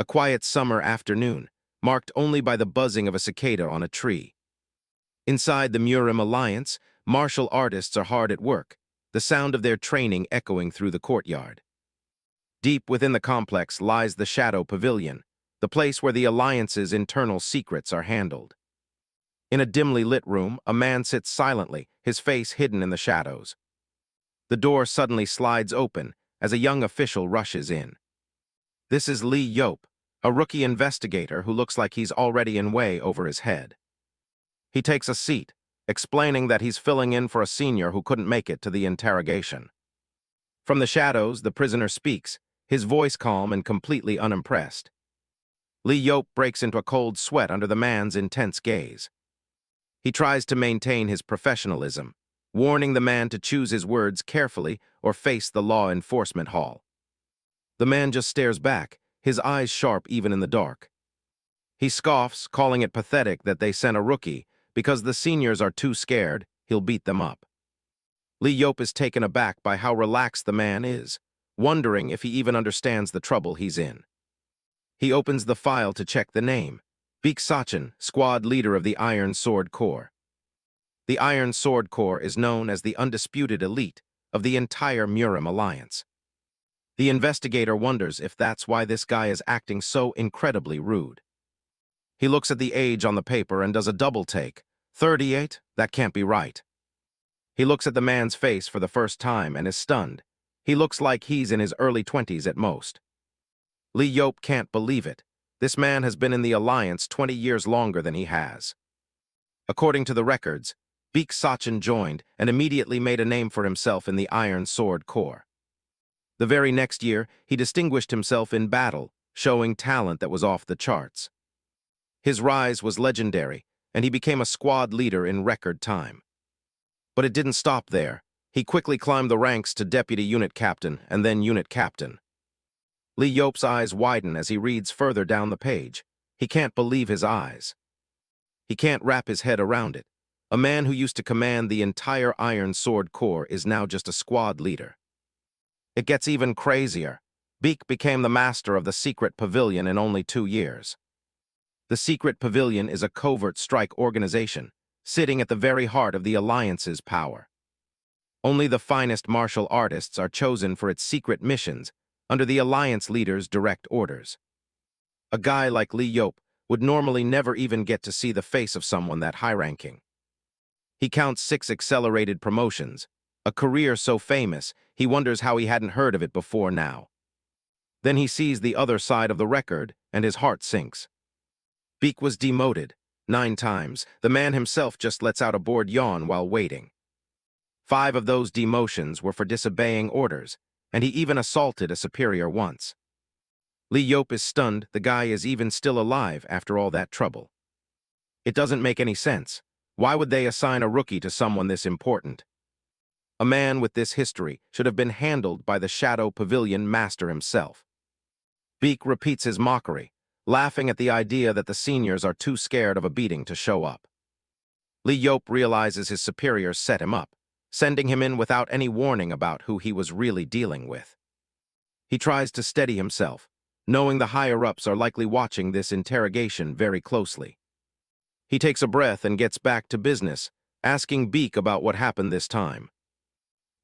A quiet summer afternoon, marked only by the buzzing of a cicada on a tree. Inside the Murim Alliance, martial artists are hard at work, the sound of their training echoing through the courtyard. Deep within the complex lies the Shadow Pavilion, the place where the Alliance's internal secrets are handled. In a dimly lit room, a man sits silently, his face hidden in the shadows. The door suddenly slides open as a young official rushes in. This is Lee Yop, a rookie investigator who looks like he's already in way over his head. He takes a seat, explaining that he's filling in for a senior who couldn't make it to the interrogation. From the shadows, the prisoner speaks, his voice calm and completely unimpressed. Lee Yop breaks into a cold sweat under the man's intense gaze. He tries to maintain his professionalism, warning the man to choose his words carefully or face the law enforcement hall. The man just stares back, his eyes sharp even in the dark. He scoffs, calling it pathetic that they sent a rookie, because the seniors are too scared, he'll beat them up. Lee Yop is taken aback by how relaxed the man is, wondering if he even understands the trouble he's in. He opens the file to check the name. Baek So Cheon, squad leader of the Iron Sword Corps. The Iron Sword Corps is known as the undisputed elite of the entire Murim Alliance. The investigator wonders if that's why this guy is acting so incredibly rude. He looks at the age on the paper and does a double take. 38? That can't be right. He looks at the man's face for the first time and is stunned. He looks like he's in his early 20s at most. Lee Yop can't believe it. This man has been in the Alliance 20 years longer than he has. According to the records, Baek So Cheon joined and immediately made a name for himself in the Iron Sword Corps. The very next year, he distinguished himself in battle, showing talent that was off the charts. His rise was legendary, and he became a squad leader in record time. But it didn't stop there. He quickly climbed the ranks to deputy unit captain and then unit captain. Lee Yop's eyes widen as he reads further down the page. He can't believe his eyes. He can't wrap his head around it. A man who used to command the entire Iron Sword Corps is now just a squad leader. It gets even crazier. Baek became the master of the secret pavilion in only 2 years. The secret pavilion is a covert strike organization, sitting at the very heart of the Alliance's power. Only the finest martial artists are chosen for its secret missions, under the Alliance leader's direct orders. A guy like Lee Yop would normally never even get to see the face of someone that high-ranking. He counts 6 accelerated promotions, a career so famous he wonders how he hadn't heard of it before now. Then he sees the other side of the record, and his heart sinks. Baek was demoted 9 times. The man himself just lets out a bored yawn while waiting. 5 of those demotions were for disobeying orders, and he even assaulted a superior once. Lee Yop is stunned the guy is even still alive after all that trouble. It doesn't make any sense. Why would they assign a rookie to someone this important? A man with this history should have been handled by the Shadow Pavilion master himself. Baek repeats his mockery, laughing at the idea that the seniors are too scared of a beating to show up. Lee Yop realizes his superiors set him up, sending him in without any warning about who he was really dealing with. He tries to steady himself, knowing the higher-ups are likely watching this interrogation very closely. He takes a breath and gets back to business, asking Baek about what happened this time.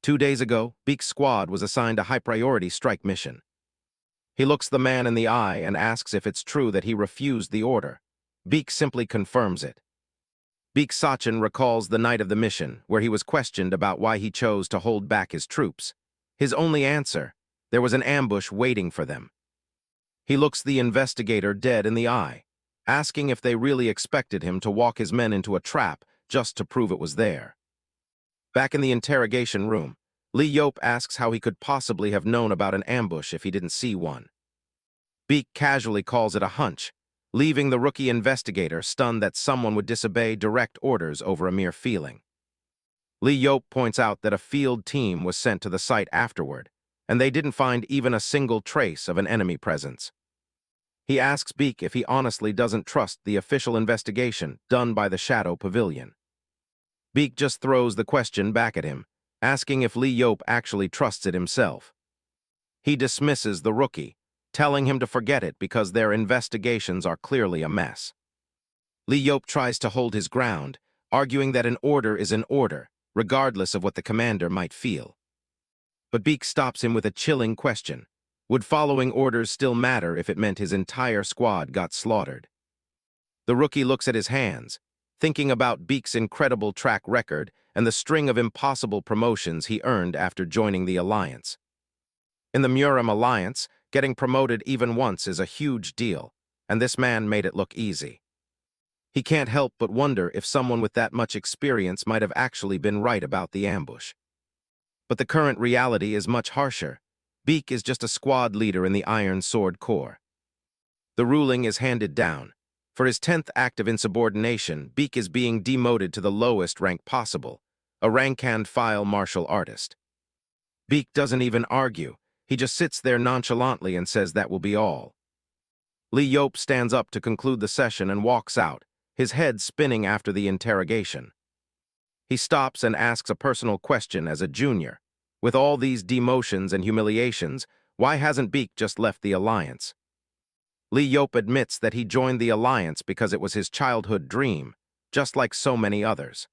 2 days ago, Baek's squad was assigned a high-priority strike mission. He looks the man in the eye and asks if it's true that he refused the order. Baek simply confirms it. Baek So Cheon recalls the night of the mission, where he was questioned about why he chose to hold back his troops. His only answer: there was an ambush waiting for them. He looks the investigator dead in the eye, asking if they really expected him to walk his men into a trap just to prove it was there. Back in the interrogation room, Lee Yop asks how he could possibly have known about an ambush if he didn't see one. Baek casually calls it a hunch, leaving the rookie investigator stunned that someone would disobey direct orders over a mere feeling. Lee Yop points out that a field team was sent to the site afterward, and they didn't find even a single trace of an enemy presence. He asks Baek if he honestly doesn't trust the official investigation done by the Shadow Pavilion. Baek just throws the question back at him, asking if Lee Yop actually trusts it himself. He dismisses the rookie, telling him to forget it because their investigations are clearly a mess. Lee Yop tries to hold his ground, arguing that an order is an order, regardless of what the commander might feel. But Beak stops him with a chilling question. Would following orders still matter if it meant his entire squad got slaughtered? The rookie looks at his hands, thinking about Beak's incredible track record and the string of impossible promotions he earned after joining the Alliance. In the Murim Alliance, getting promoted even once is a huge deal, and this man made it look easy. He can't help but wonder if someone with that much experience might have actually been right about the ambush. But the current reality is much harsher. Beak is just a squad leader in the Iron Sword Corps. The ruling is handed down. For his 10th act of insubordination, Beak is being demoted to the lowest rank possible, a rank-and-file martial artist. Beak doesn't even argue. He just sits there nonchalantly and says that will be all. Lee Yop stands up to conclude the session and walks out, his head spinning after the interrogation. He stops and asks a personal question as a junior. With all these demotions and humiliations, why hasn't Beak just left the Alliance? Lee Yop admits that he joined the Alliance because it was his childhood dream, just like so many others.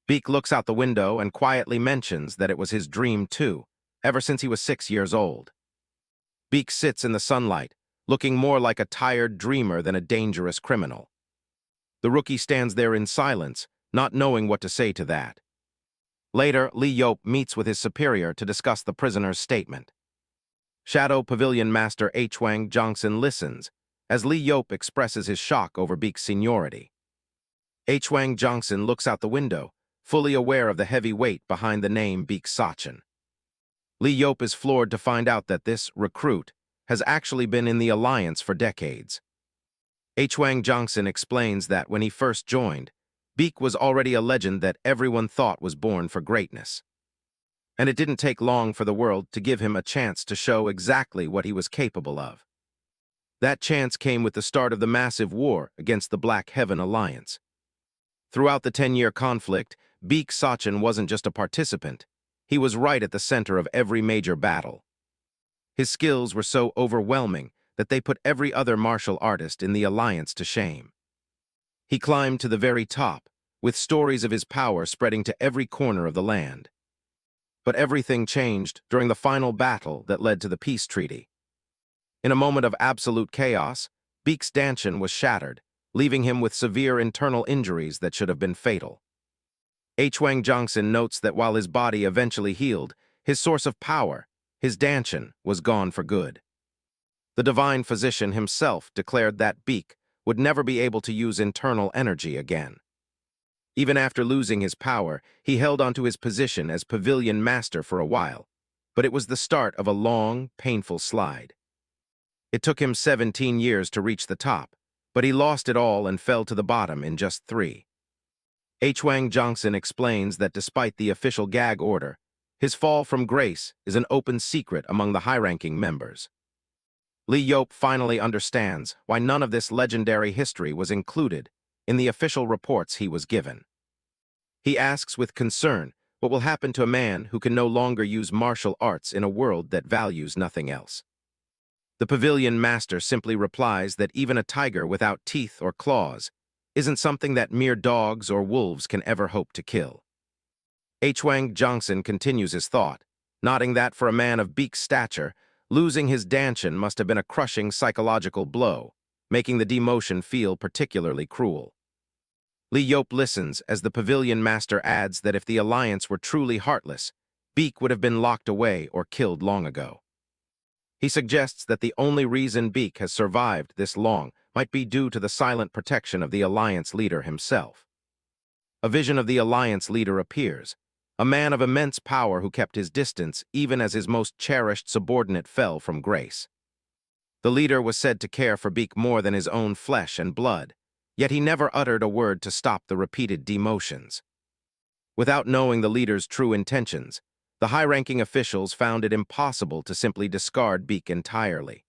Beak looks out the window and quietly mentions that it was his dream too, ever since he was 6 years old. Beak sits in the sunlight, looking more like a tired dreamer than a dangerous criminal. The rookie stands there in silence, not knowing what to say to that. Later, Lee Yop meets with his superior to discuss the prisoner's statement. Shadow Pavilion Master Hwang Jongson listens, as Lee Yop expresses his shock over Beak's seniority. Hwang Jongson looks out the window, fully aware of the heavy weight behind the name Baek So Cheon. Lee Yop is floored to find out that this recruit has actually been in the Alliance for decades. Hwang Jongson explains that when he first joined, Beak was already a legend that everyone thought was born for greatness. And it didn't take long for the world to give him a chance to show exactly what he was capable of. That chance came with the start of the massive war against the Black Heaven Alliance. Throughout the 10-year conflict, Baek So Cheon wasn't just a participant, he was right at the center of every major battle. His skills were so overwhelming that they put every other martial artist in the Alliance to shame. He climbed to the very top, with stories of his power spreading to every corner of the land. But everything changed during the final battle that led to the peace treaty. In a moment of absolute chaos, Beak's dantian was shattered, leaving him with severe internal injuries that should have been fatal. Hwang Jongson notes that while his body eventually healed, his source of power, his dantian, was gone for good. The divine physician himself declared that Beak would never be able to use internal energy again. Even after losing his power, he held onto his position as Pavilion Master for a while, but it was the start of a long, painful slide. It took him 17 years to reach the top, but he lost it all and fell to the bottom in just 3. Hwang Jongson explains that despite the official gag order, his fall from grace is an open secret among the high-ranking members. Lee Yop finally understands why none of this legendary history was included in the official reports he was given. He asks with concern what will happen to a man who can no longer use martial arts in a world that values nothing else. The Pavilion Master simply replies that even a tiger without teeth or claws isn't something that mere dogs or wolves can ever hope to kill. Hwang Jongson continues his thought, nodding that for a man of Beak's stature, losing his dantian must have been a crushing psychological blow, making the demotion feel particularly cruel. Lee Yop listens as the Pavilion Master adds that if the Alliance were truly heartless, Beak would have been locked away or killed long ago. He suggests that the only reason Beak has survived this long might be due to the silent protection of the Alliance leader himself. A vision of the Alliance leader appears, a man of immense power who kept his distance even as his most cherished subordinate fell from grace. The leader was said to care for Beak more than his own flesh and blood, yet he never uttered a word to stop the repeated demotions. Without knowing the leader's true intentions, the high-ranking officials found it impossible to simply discard Beak entirely.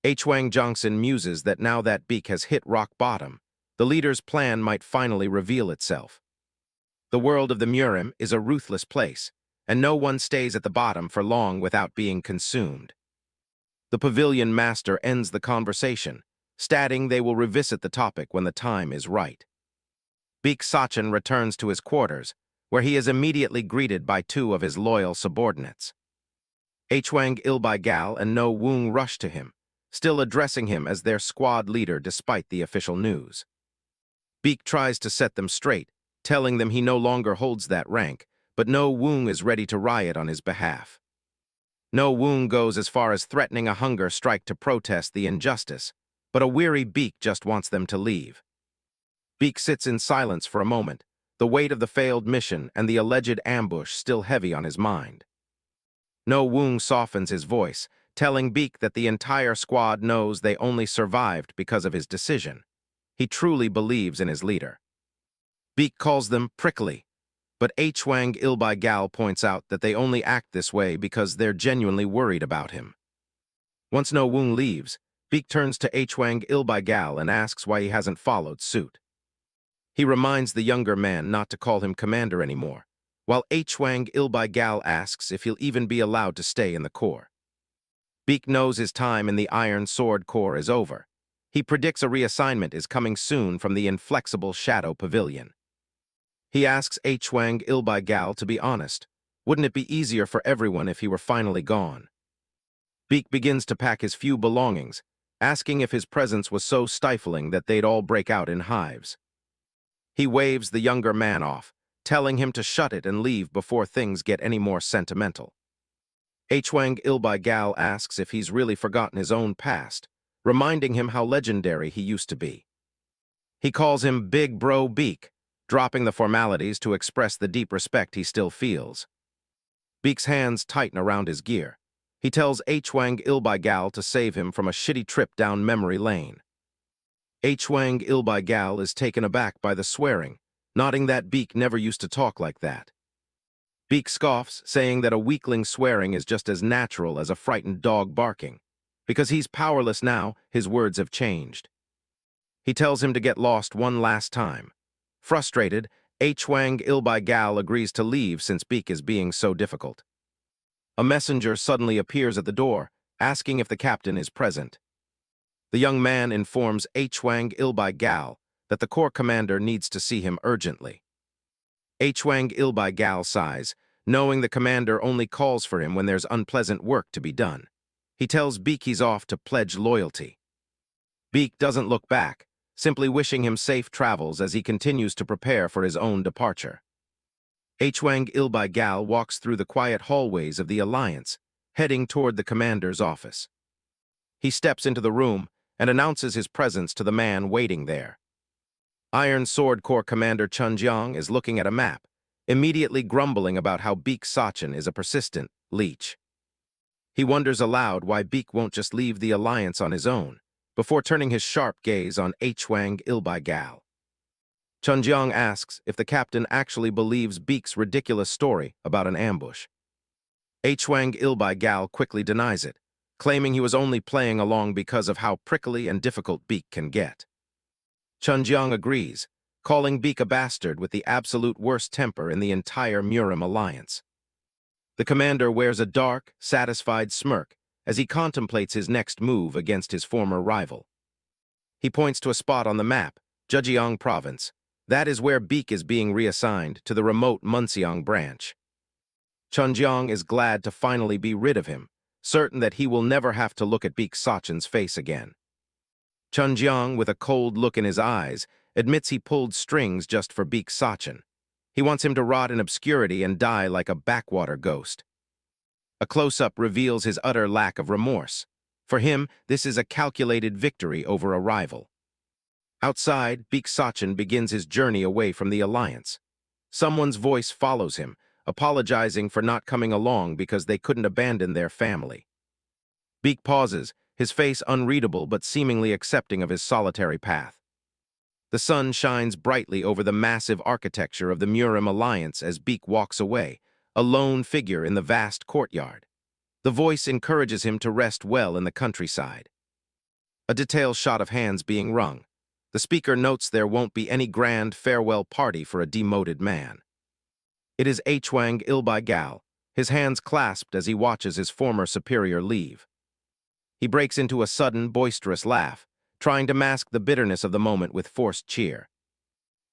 Hwang Jongson muses that now that Beak has hit rock bottom, the leader's plan might finally reveal itself. The world of the Murim is a ruthless place, and no one stays at the bottom for long without being consumed. The pavilion master ends the conversation, stating they will revisit the topic when the time is right. Baek So Cheon returns to his quarters, where he is immediately greeted by two of his loyal subordinates. Hwang Il-gal and No Woong rush to him, still addressing him as their squad leader despite the official news. Baek tries to set them straight, telling them he no longer holds that rank, but No Woong is ready to riot on his behalf. No Woong goes as far as threatening a hunger strike to protest the injustice, but a weary Baek just wants them to leave. Baek sits in silence for a moment, the weight of the failed mission and the alleged ambush still heavy on his mind. No Woong softens his voice, telling Baek that the entire squad knows they only survived because of his decision. He truly believes in his leader. Baek calls them prickly, but Hwang Il-gal points out that they only act this way because they're genuinely worried about him. Once No Woong leaves, Baek turns to Hwang Il-gal and asks why he hasn't followed suit. He reminds the younger man not to call him commander anymore, while Hwang Il-gal asks if he'll even be allowed to stay in the Corps. Baek knows his time in the Iron Sword Corps is over. He predicts a reassignment is coming soon from the inflexible Shadow Pavilion. He asks Hwang Il-gal to be honest. Wouldn't it be easier for everyone if he were finally gone? Baek begins to pack his few belongings, asking if his presence was so stifling that they'd all break out in hives. He waves the younger man off, telling him to shut it and leave before things get any more sentimental. Hwang Il-gal asks if he's really forgotten his own past, reminding him how legendary he used to be. He calls him Big Bro Baek, dropping the formalities to express the deep respect he still feels. Baek's hands tighten around his gear. He tells Hwang Il-gal to save him from a shitty trip down memory lane. Hwang Il-gal is taken aback by the swearing, nodding that Baek never used to talk like that. Baek scoffs, saying that a weakling swearing is just as natural as a frightened dog barking. Because he's powerless now, his words have changed. He tells him to get lost one last time. Frustrated, Hwang Il-gal agrees to leave since Baek is being so difficult. A messenger suddenly appears at the door, asking if the captain is present. The young man informs Hwang Il-gal that the Corps commander needs to see him urgently. Hwang Il-gal sighs, knowing the commander only calls for him when there's unpleasant work to be done. He tells Baek he's off to pledge loyalty. Baek doesn't look back, simply wishing him safe travels as he continues to prepare for his own departure. Hwang Il-gal walks through the quiet hallways of the Alliance, heading toward the commander's office. He steps into the room and announces his presence to the man waiting there. Iron Sword Corps Commander Chun Jiang is looking at a map, immediately grumbling about how Baek So Cheon is a persistent leech. He wonders aloud why Baek won't just leave the Alliance on his own, before turning his sharp gaze on Hwang Il-gal. Chun Jiang asks if the captain actually believes Baek's ridiculous story about an ambush. Hwang Il-gal quickly denies it, claiming he was only playing along because of how prickly and difficult Baek can get. Chun Jiang agrees, calling Baek a bastard with the absolute worst temper in the entire Murim alliance. The commander wears a dark, satisfied smirk as he contemplates his next move against his former rival. He points to a spot on the map, Zhejiang Province. That is where Baek is being reassigned to the remote Munseong branch. Chun Jiang is glad to finally be rid of him, certain that he will never have to look at Baek So Cheon's face again. Chun Jiang, with a cold look in his eyes, admits he pulled strings just for Baek So Cheon. He wants him to rot in obscurity and die like a backwater ghost. A close-up reveals his utter lack of remorse. For him, this is a calculated victory over a rival. Outside, Baek So Cheon begins his journey away from the Alliance. Someone's voice follows him, apologizing for not coming along because they couldn't abandon their family. Baek pauses, his face unreadable but seemingly accepting of his solitary path. The sun shines brightly over the massive architecture of the Murim Alliance as Baek walks away, a lone figure in the vast courtyard. The voice encourages him to rest well in the countryside. A detailed shot of hands being wrung. The speaker notes there won't be any grand farewell party for a demoted man. It is Hwang Il-gal, his hands clasped as he watches his former superior leave. He breaks into a sudden, boisterous laugh, trying to mask the bitterness of the moment with forced cheer.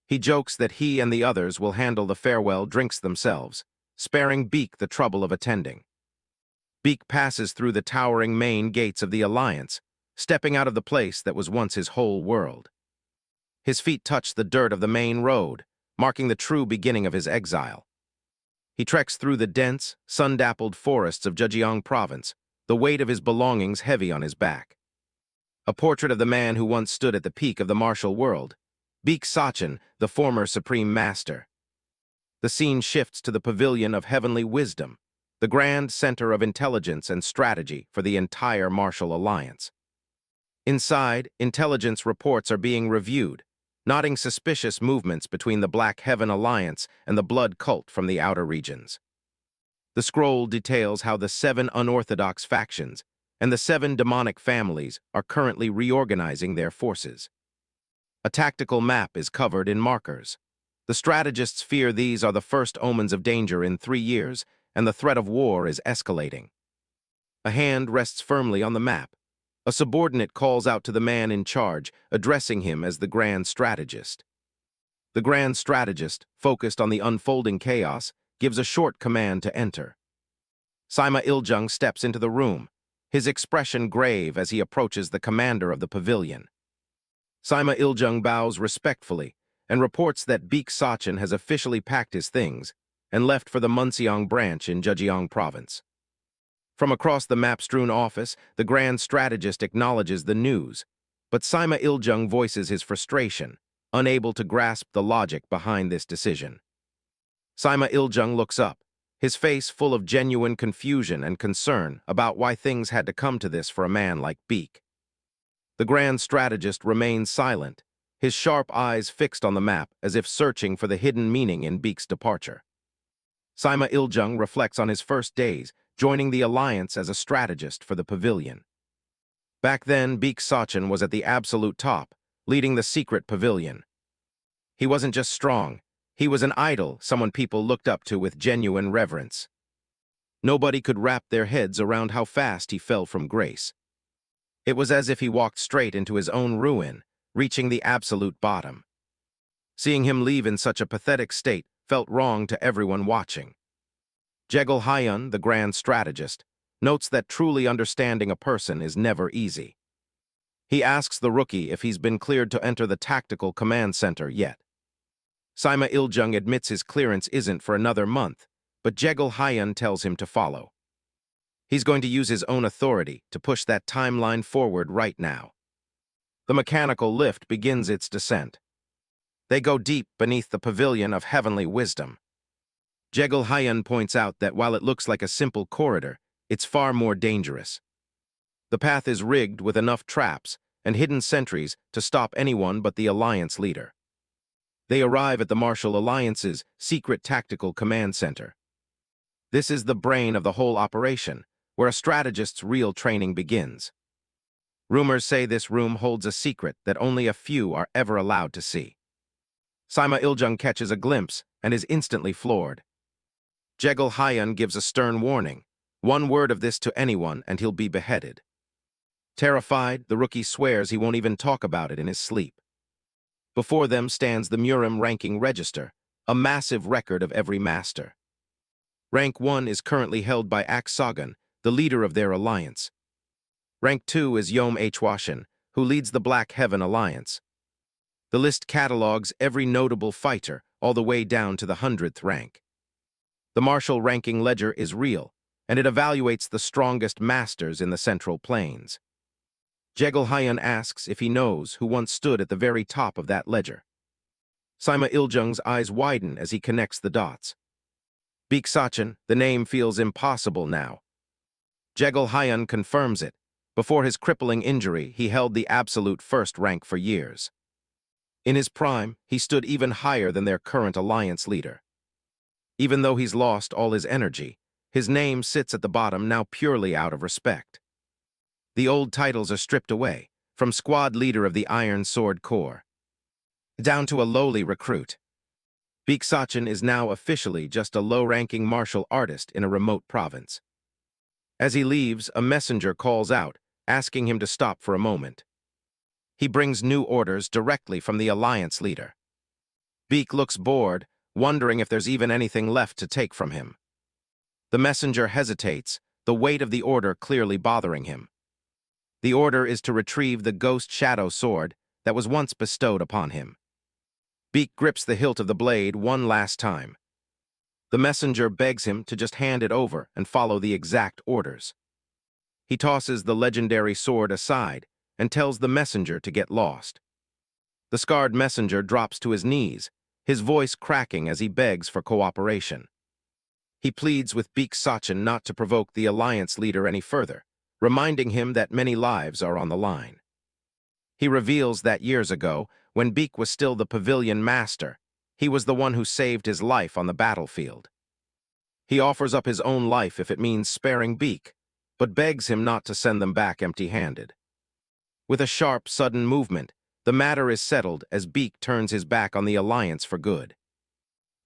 He jokes that he and the others will handle the farewell drinks themselves, sparing Beak the trouble of attending. Beak passes through the towering main gates of the Alliance, stepping out of the place that was once his whole world. His feet touch the dirt of the main road, marking the true beginning of his exile. He treks through the dense, sun-dappled forests of Zhejiang province, the weight of his belongings heavy on his back. A portrait of the man who once stood at the peak of the martial world, Baek So Cheon, the former supreme master. The scene shifts to the pavilion of heavenly wisdom, the grand center of intelligence and strategy for the entire martial alliance. Inside, intelligence reports are being reviewed, noting suspicious movements between the Black Heaven Alliance and the Blood Cult from the outer regions. The scroll details how the 7 unorthodox factions and the 7 demonic families are currently reorganizing their forces. A tactical map is covered in markers. The strategists fear these are the first omens of danger in 3 years, and the threat of war is escalating. A hand rests firmly on the map. A subordinate calls out to the man in charge, addressing him as the Grand Strategist. The Grand Strategist, focused on the unfolding chaos, gives a short command to enter. Sima Iljung steps into the room, his expression grave as he approaches the commander of the pavilion. Sima Iljung bows respectfully and reports that Baek So Cheon has officially packed his things and left for the Munseong branch in Zhejiang province. From across the map-strewn office, the Grand Strategist acknowledges the news, but Sima Iljung voices his frustration, unable to grasp the logic behind this decision. Sima Iljung looks up, his face full of genuine confusion and concern about why things had to come to this for a man like Baek. The Grand Strategist remains silent, his sharp eyes fixed on the map as if searching for the hidden meaning in Baek's departure. Sima Iljung reflects on his first days, joining the Alliance as a strategist for the pavilion. Back then, Baek So Cheon was at the absolute top, leading the secret pavilion. He wasn't just strong, he was an idol, someone people looked up to with genuine reverence. Nobody could wrap their heads around how fast he fell from grace. It was as if he walked straight into his own ruin, reaching the absolute bottom. Seeing him leave in such a pathetic state felt wrong to everyone watching. Jekyll Hyun, the Grand Strategist, notes that truly understanding a person is never easy. He asks the rookie if he's been cleared to enter the Tactical Command Center yet. Sima Iljung admits his clearance isn't for another month, but Jekyll Hyun tells him to follow. He's going to use his own authority to push that timeline forward right now. The mechanical lift begins its descent. They go deep beneath the pavilion of heavenly wisdom. Jekyll Hyun points out that while it looks like a simple corridor, it's far more dangerous. The path is rigged with enough traps and hidden sentries to stop anyone but the Alliance leader. They arrive at the Martial Alliance's secret tactical command center. This is the brain of the whole operation, where a strategist's real training begins. Rumors say this room holds a secret that only a few are ever allowed to see. Sima Iljung catches a glimpse and is instantly floored. Jekyll Hyun gives a stern warning. One word of this to anyone and he'll be beheaded. Terrified, the rookie swears he won't even talk about it in his sleep. Before them stands the murim ranking register, a massive record of every master. Rank 1 is currently held by Aksogun, the leader of their alliance. Rank 2 is Yom Hwashin, who leads the Black Heaven Alliance. The list catalogs every notable fighter, all the way down to the 100th rank. The martial ranking ledger is real, and it evaluates the strongest masters in the Central Plains. Jekyll Hyun asks if he knows who once stood at the very top of that ledger. Sima Iljung's eyes widen as he connects the dots. Baek So Cheon, the name feels impossible now. Jekyll Hyun confirms it. Before his crippling injury, he held the absolute first rank for years. In his prime, he stood even higher than their current alliance leader. Even though he's lost all his energy, his name sits at the bottom now purely out of respect. The old titles are stripped away, from squad leader of the Iron Sword Corps, down to a lowly recruit. Baek So Cheon is now officially just a low-ranking martial artist in a remote province. As he leaves, a messenger calls out, asking him to stop for a moment. He brings new orders directly from the alliance leader. Baek looks bored, wondering if there's even anything left to take from him. The messenger hesitates, the weight of the order clearly bothering him. The order is to retrieve the ghost shadow sword that was once bestowed upon him. Baek grips the hilt of the blade one last time. The messenger begs him to just hand it over and follow the exact orders. He tosses the legendary sword aside and tells the messenger to get lost. The scarred messenger drops to his knees, his voice cracking as he begs for cooperation. He pleads with Baek So Cheon not to provoke the alliance leader any further, reminding him that many lives are on the line. He reveals that years ago, when Baek was still the pavilion master, he was the one who saved his life on the battlefield. He offers up his own life if it means sparing Baek, but begs him not to send them back empty-handed. With a sharp, sudden movement, the matter is settled as Baek turns his back on the alliance for good.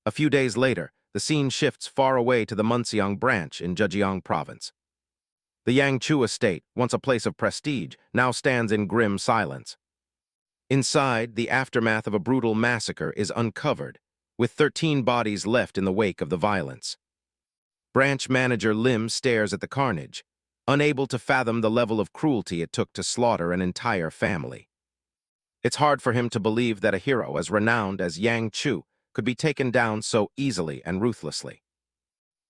A few days later, the scene shifts far away to the Munseong branch in Zhejiang province. The Yangchu estate, once a place of prestige, now stands in grim silence. Inside, the aftermath of a brutal massacre is uncovered, with 13 bodies left in the wake of the violence. Branch manager Lim stares at the carnage, unable to fathom the level of cruelty it took to slaughter an entire family. It's hard for him to believe that a hero as renowned as Yang Chu could be taken down so easily and ruthlessly.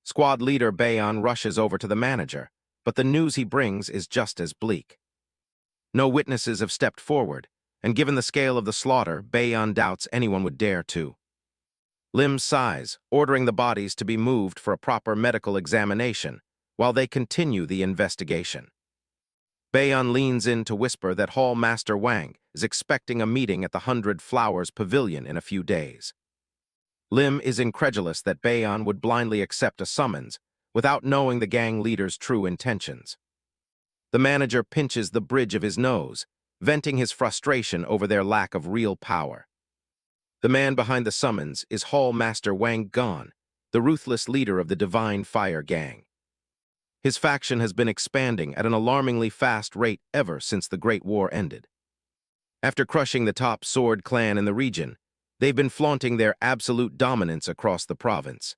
Squad leader Baeon rushes over to the manager, but the news he brings is just as bleak. No witnesses have stepped forward, and given the scale of the slaughter, Baeon doubts anyone would dare to. Lim sighs, ordering the bodies to be moved for a proper medical examination, while they continue the investigation. Baeon leans in to whisper that Hall Master Wang is expecting a meeting at the 100 Flowers Pavilion in a few days. Lim is incredulous that Baeon would blindly accept a summons without knowing the gang leader's true intentions. The manager pinches the bridge of his nose, venting his frustration over their lack of real power. The man behind the summons is Hall Master Wang Gon, the ruthless leader of the Divine Fire Gang. His faction has been expanding at an alarmingly fast rate ever since the Great War ended. After crushing the top sword clan in the region, they've been flaunting their absolute dominance across the province.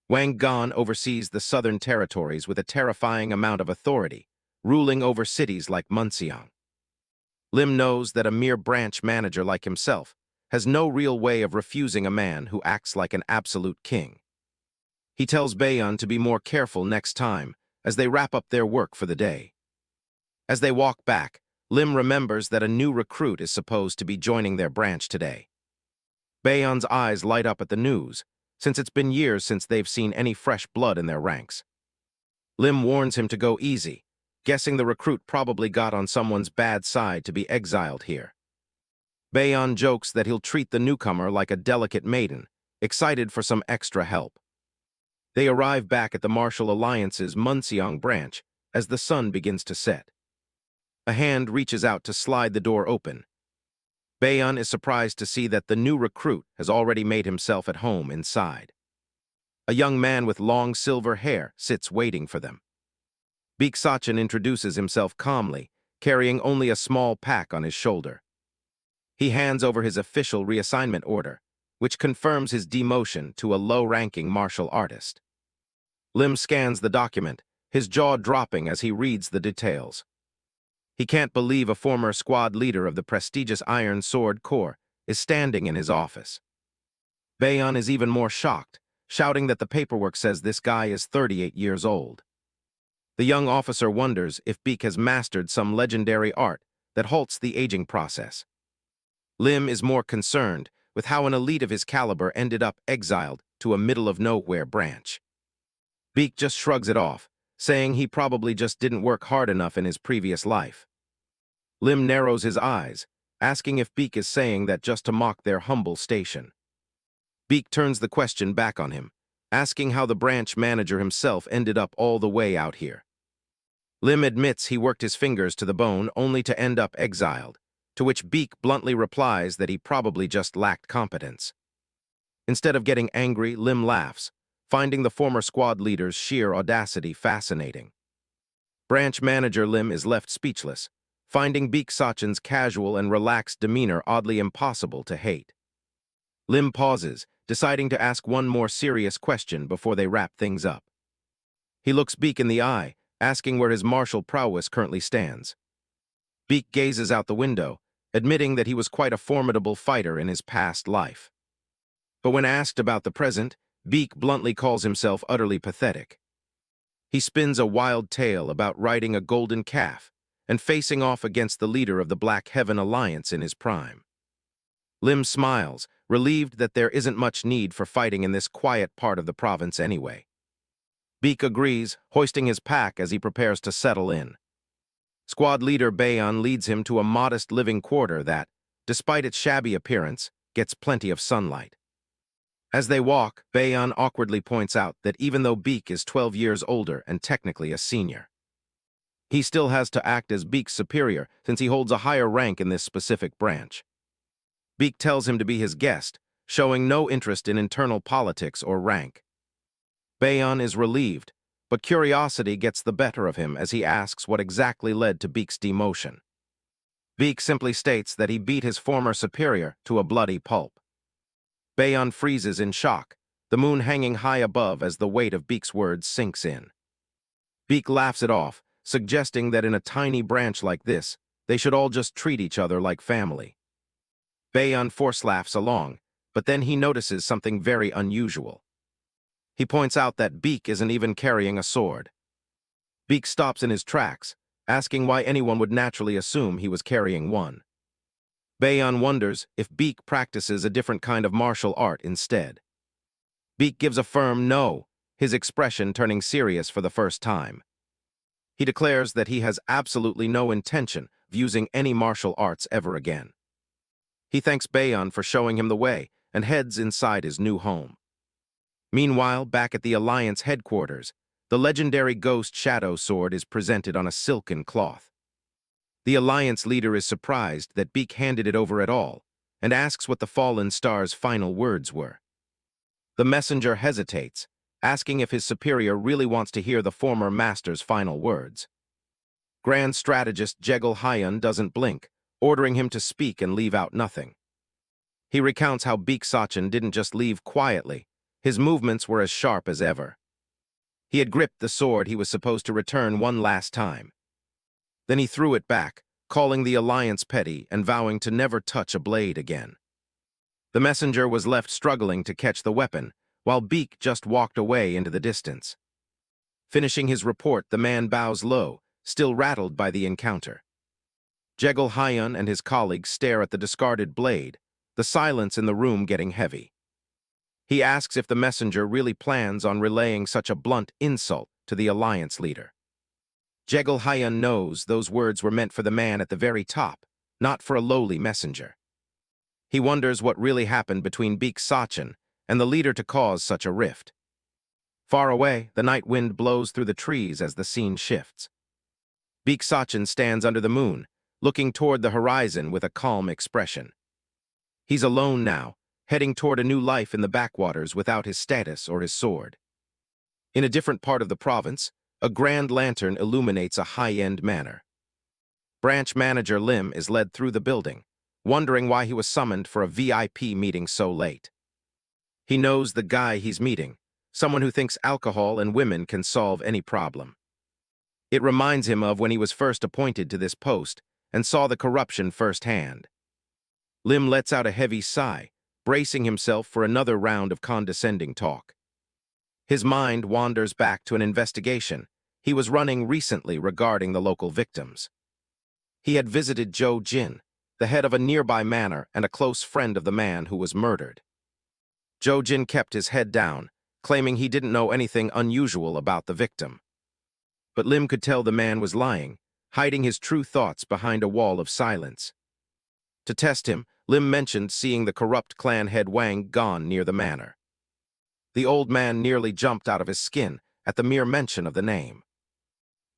Wang Gon oversees the southern territories with a terrifying amount of authority, ruling over cities like Munseong. Lim knows that a mere branch manager like himself has no real way of refusing a man who acts like an absolute king. He tells Baeon to be more careful next time as they wrap up their work for the day. As they walk back, Lim remembers that a new recruit is supposed to be joining their branch today. Baeon's eyes light up at the news, since it's been years since they've seen any fresh blood in their ranks. Lim warns him to go easy, guessing the recruit probably got on someone's bad side to be exiled here. Baeon jokes that he'll treat the newcomer like a delicate maiden, excited for some extra help. They arrive back at the Martial Alliance's Munseong branch as the sun begins to set. A hand reaches out to slide the door open. Baeon is surprised to see that the new recruit has already made himself at home inside. A young man with long silver hair sits waiting for them. Baek So Cheon introduces himself calmly, carrying only a small pack on his shoulder. He hands over his official reassignment order, which confirms his demotion to a low-ranking martial artist. Lim scans the document, his jaw dropping as he reads the details. He can't believe a former squad leader of the prestigious Iron Sword Corps is standing in his office. Baeon is even more shocked, shouting that the paperwork says this guy is 38 years old. The young officer wonders if Baek has mastered some legendary art that halts the aging process. Lim is more concerned with how an elite of his caliber ended up exiled to a middle-of-nowhere branch. Baek just shrugs it off, saying he probably just didn't work hard enough in his previous life. Lim narrows his eyes, asking if Baek is saying that just to mock their humble station. Baek turns the question back on him, asking how the branch manager himself ended up all the way out here. Lim admits he worked his fingers to the bone only to end up exiled, to which Baek bluntly replies that he probably just lacked competence. Instead of getting angry, Lim laughs, finding the former squad leader's sheer audacity fascinating. Branch manager Lim is left speechless, finding Baek So Cheon's casual and relaxed demeanor oddly impossible to hate. Lim pauses, deciding to ask one more serious question before they wrap things up. He looks Baek in the eye, asking where his martial prowess currently stands. Baek gazes out the window, admitting that he was quite a formidable fighter in his past life. But when asked about the present, Baek bluntly calls himself utterly pathetic. He spins a wild tale about riding a golden calf and facing off against the leader of the Black Heaven Alliance in his prime. Lim smiles, relieved that there isn't much need for fighting in this quiet part of the province anyway. Baek agrees, hoisting his pack as he prepares to settle in. Squad leader Bayon leads him to a modest living quarter that, despite its shabby appearance, gets plenty of sunlight. As they walk, Bayon awkwardly points out that even though Baek is 12 years older and technically a senior, he still has to act as Baek's superior since he holds a higher rank in this specific branch. Baek tells him to be his guest, showing no interest in internal politics or rank. Bayon is relieved, but curiosity gets the better of him as he asks what exactly led to Baek's demotion. Baek simply states that he beat his former superior to a bloody pulp. Bayon freezes in shock, the moon hanging high above as the weight of Baek's words sinks in. Baek laughs it off, suggesting that in a tiny branch like this, they should all just treat each other like family. Bayon force laughs along, but then he notices something very unusual. He points out that Baek isn't even carrying a sword. Baek stops in his tracks, asking why anyone would naturally assume he was carrying one. Bayon wonders if Baek practices a different kind of martial art instead. Baek gives a firm no, his expression turning serious for the first time. He declares that he has absolutely no intention of using any martial arts ever again. He thanks Bayon for showing him the way and heads inside his new home. Meanwhile, back at the Alliance headquarters, the legendary Ghost Shadow Sword is presented on a silken cloth. The Alliance leader is surprised that Baek handed it over at all and asks what the fallen star's final words were. The messenger hesitates, asking if his superior really wants to hear the former master's final words. Grand strategist Jekyll Hyun doesn't blink, ordering him to speak and leave out nothing. He recounts how Baek So Cheon didn't just leave quietly, his movements were as sharp as ever. He had gripped the sword he was supposed to return one last time. Then he threw it back, calling the Alliance petty and vowing to never touch a blade again. The messenger was left struggling to catch the weapon, while Baek just walked away into the distance. Finishing his report, the man bows low, still rattled by the encounter. Jekyll Hyun and his colleagues stare at the discarded blade, the silence in the room getting heavy. He asks if the messenger really plans on relaying such a blunt insult to the Alliance leader. Jekyll Hyun knows those words were meant for the man at the very top, not for a lowly messenger. He wonders what really happened between Baek So Cheon and the leader to cause such a rift. Far away, the night wind blows through the trees as the scene shifts. Baek So Cheon stands under the moon, looking toward the horizon with a calm expression. He's alone now, heading toward a new life in the backwaters without his status or his sword. In a different part of the province, a grand lantern illuminates a high-end manor. Branch manager Lim is led through the building, wondering why he was summoned for a VIP meeting so late. He knows the guy he's meeting, someone who thinks alcohol and women can solve any problem. It reminds him of when he was first appointed to this post and saw the corruption firsthand. Lim lets out a heavy sigh, bracing himself for another round of condescending talk. His mind wanders back to an investigation he was running recently regarding the local victims. He had visited Jo Jin, the head of a nearby manor and a close friend of the man who was murdered. Jo Jin kept his head down, claiming he didn't know anything unusual about the victim. But Lim could tell the man was lying, hiding his true thoughts behind a wall of silence. To test him, Lim mentioned seeing the corrupt clan head Wang gone near the manor. The old man nearly jumped out of his skin at the mere mention of the name.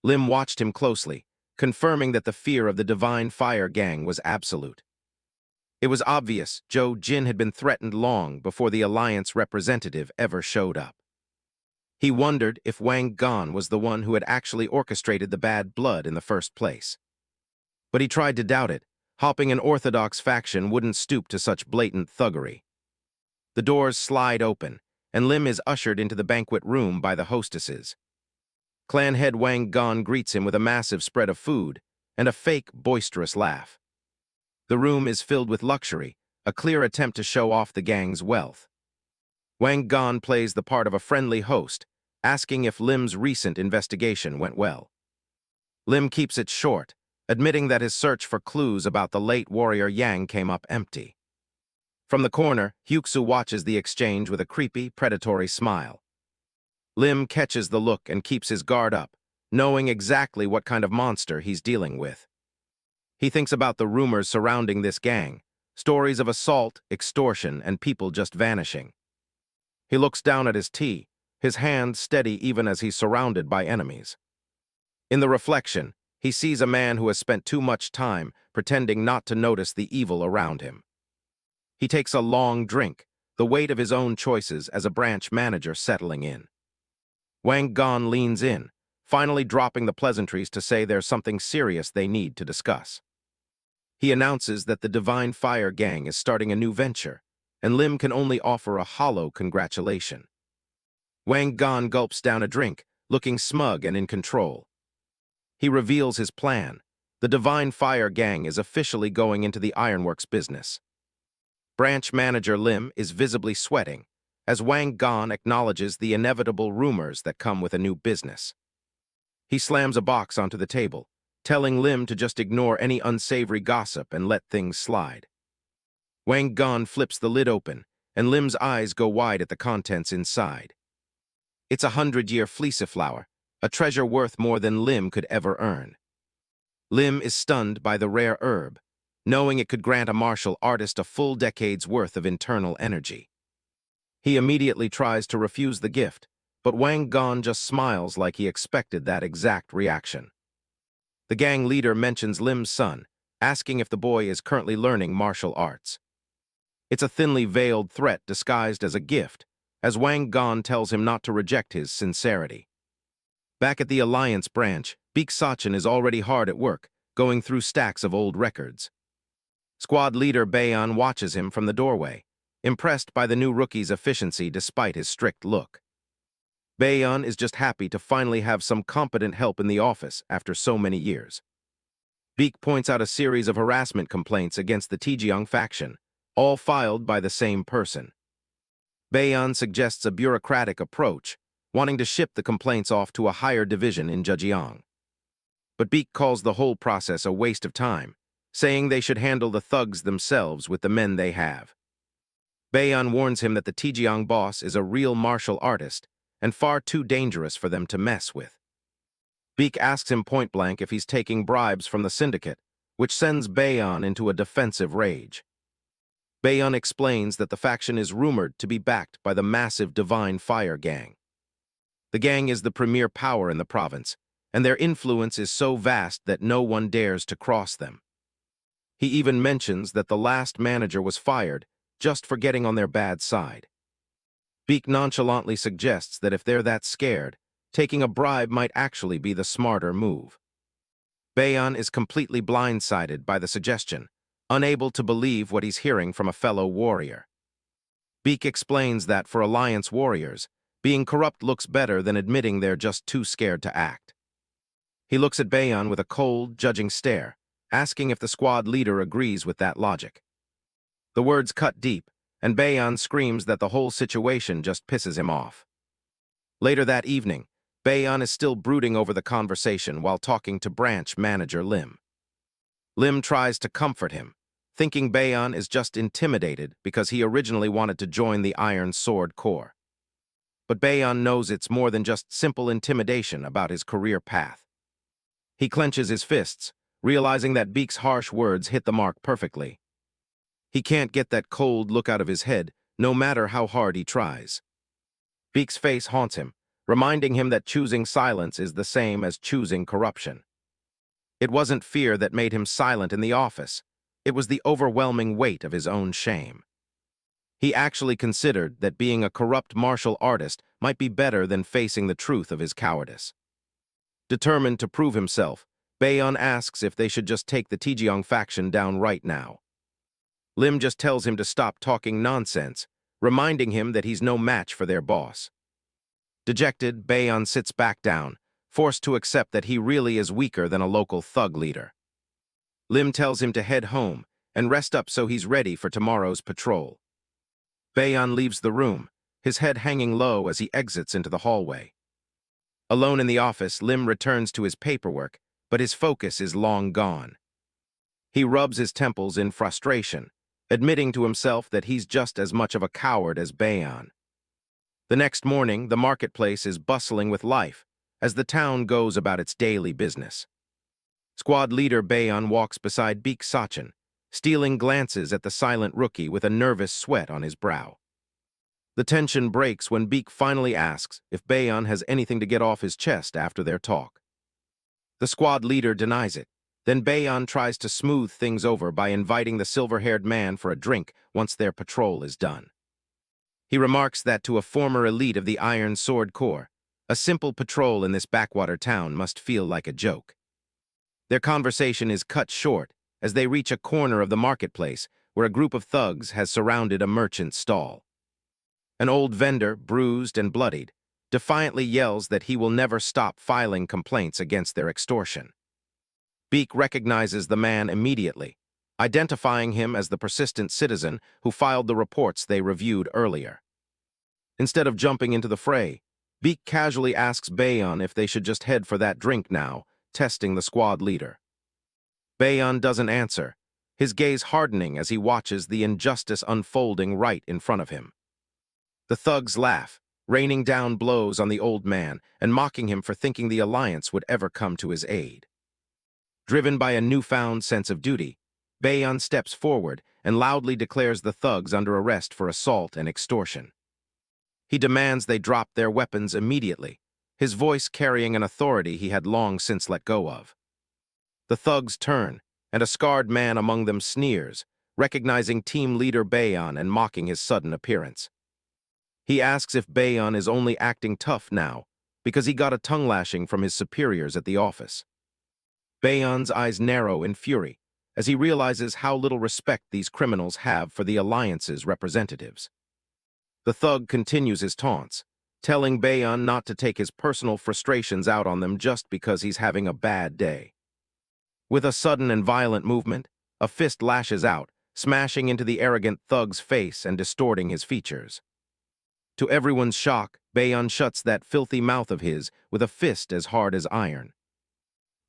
Lim watched him closely, confirming that the fear of the Divine Fire Gang was absolute. It was obvious Jo Jin had been threatened long before the Alliance representative ever showed up. He wondered if Wang Gan was the one who had actually orchestrated the bad blood in the first place. But he tried to doubt it. Hopping an orthodox faction wouldn't stoop to such blatant thuggery. The doors slide open, and Lim is ushered into the banquet room by the hostesses. Clan head Wang Gan greets him with a massive spread of food and a fake, boisterous laugh. The room is filled with luxury, a clear attempt to show off the gang's wealth. Wang Gan plays the part of a friendly host, asking if Lim's recent investigation went well. Lim keeps it short, admitting that his search for clues about the late warrior Yang came up empty. From the corner, Hyuksu watches the exchange with a creepy, predatory smile. Lim catches the look and keeps his guard up, knowing exactly what kind of monster he's dealing with. He thinks about the rumors surrounding this gang, stories of assault, extortion, and people just vanishing. He looks down at his tea, his hand steady even as he's surrounded by enemies. In the reflection, he sees a man who has spent too much time pretending not to notice the evil around him. He takes a long drink, the weight of his own choices as a branch manager settling in. Wang Gan leans in, finally dropping the pleasantries to say there's something serious they need to discuss. He announces that the Divine Fire Gang is starting a new venture, and Lim can only offer a hollow congratulation. Wang Gan gulps down a drink, looking smug and in control. He reveals his plan. The Divine Fire Gang is officially going into the ironworks business. Branch manager Lim is visibly sweating, as Wang Gan acknowledges the inevitable rumors that come with a new business. He slams a box onto the table, telling Lim to just ignore any unsavory gossip and let things slide. Wang Gan flips the lid open, and Lim's eyes go wide at the contents inside. It's 100-year fleeciflower, a treasure worth more than Lim could ever earn. Lim is stunned by the rare herb, knowing it could grant a martial artist a full decade's worth of internal energy. He immediately tries to refuse the gift, but Wang Gan just smiles like he expected that exact reaction. The gang leader mentions Lim's son, asking if the boy is currently learning martial arts. It's a thinly veiled threat disguised as a gift, as Wang Gan tells him not to reject his sincerity. Back at the Alliance branch, Baek So Cheon is already hard at work, going through stacks of old records. Squad leader Baeon watches him from the doorway, impressed by the new rookie's efficiency despite his strict look. Baeon is just happy to finally have some competent help in the office after so many years. Baek points out a series of harassment complaints against the Taejeong faction, all filed by the same person. Baeon suggests a bureaucratic approach, wanting to ship the complaints off to a higher division in Jejeong. But Baek calls the whole process a waste of time, saying they should handle the thugs themselves with the men they have. Baeon warns him that the Taejeong boss is a real martial artist and far too dangerous for them to mess with. Baek asks him point-blank if he's taking bribes from the syndicate, which sends Baeon into a defensive rage. Baeon explains that the faction is rumored to be backed by the massive Divine Fire Gang. The gang is the premier power in the province, and their influence is so vast that no one dares to cross them. He even mentions that the last manager was fired just for getting on their bad side. Baek nonchalantly suggests that if they're that scared, taking a bribe might actually be the smarter move. Baeon is completely blindsided by the suggestion, unable to believe what he's hearing from a fellow warrior. Baek explains that for Alliance warriors, being corrupt looks better than admitting they're just too scared to act. He looks at Baeon with a cold, judging stare, asking if the squad leader agrees with that logic. The words cut deep, and Baeon screams that the whole situation just pisses him off. Later that evening, Baeon is still brooding over the conversation while talking to branch manager Lim. Lim tries to comfort him, thinking Baeon is just intimidated because he originally wanted to join the Iron Sword Corps. But Baeon knows it's more than just simple intimidation about his career path. He clenches his fists, realizing that Baek's harsh words hit the mark perfectly. He can't get that cold look out of his head, no matter how hard he tries. Baek's face haunts him, reminding him that choosing silence is the same as choosing corruption. It wasn't fear that made him silent in the office. It was the overwhelming weight of his own shame. He actually considered that being a corrupt martial artist might be better than facing the truth of his cowardice. Determined to prove himself, Baeon asks if they should just take the Taejeong faction down right now. Lim just tells him to stop talking nonsense, reminding him that he's no match for their boss. Dejected, Baeon sits back down, forced to accept that he really is weaker than a local thug leader. Lim tells him to head home and rest up so he's ready for tomorrow's patrol. Baeon leaves the room, his head hanging low as he exits into the hallway. Alone in the office, Lim returns to his paperwork, but his focus is long gone. He rubs his temples in frustration, admitting to himself that he's just as much of a coward as Baeon. The next morning, the marketplace is bustling with life as the town goes about its daily business. Squad leader Baeon walks beside Baek So Cheon, stealing glances at the silent rookie with a nervous sweat on his brow. The tension breaks when Baek finally asks if Baeon has anything to get off his chest after their talk. The squad leader denies it. Then Baeon tries to smooth things over by inviting the silver-haired man for a drink once their patrol is done. He remarks that to a former elite of the Iron Sword Corps, a simple patrol in this backwater town must feel like a joke. Their conversation is cut short as they reach a corner of the marketplace where a group of thugs has surrounded a merchant's stall. An old vendor, bruised and bloodied, defiantly yells that he will never stop filing complaints against their extortion. Baek recognizes the man immediately, identifying him as the persistent citizen who filed the reports they reviewed earlier. Instead of jumping into the fray, Baek casually asks Baeon if they should just head for that drink now, testing the squad leader. Baeon doesn't answer, his gaze hardening as he watches the injustice unfolding right in front of him. The thugs laugh, raining down blows on the old man and mocking him for thinking the Alliance would ever come to his aid. Driven by a newfound sense of duty, Baeon steps forward and loudly declares the thugs under arrest for assault and extortion. He demands they drop their weapons immediately, his voice carrying an authority he had long since let go of. The thugs turn, and a scarred man among them sneers, recognizing team leader Baeon and mocking his sudden appearance. He asks if Baeon is only acting tough now because he got a tongue lashing from his superiors at the office. Baeon's eyes narrow in fury as he realizes how little respect these criminals have for the Alliance's representatives. The thug continues his taunts, telling Baeon not to take his personal frustrations out on them just because he's having a bad day. With a sudden and violent movement, a fist lashes out, smashing into the arrogant thug's face and distorting his features. To everyone's shock, Baeon shuts that filthy mouth of his with a fist as hard as iron.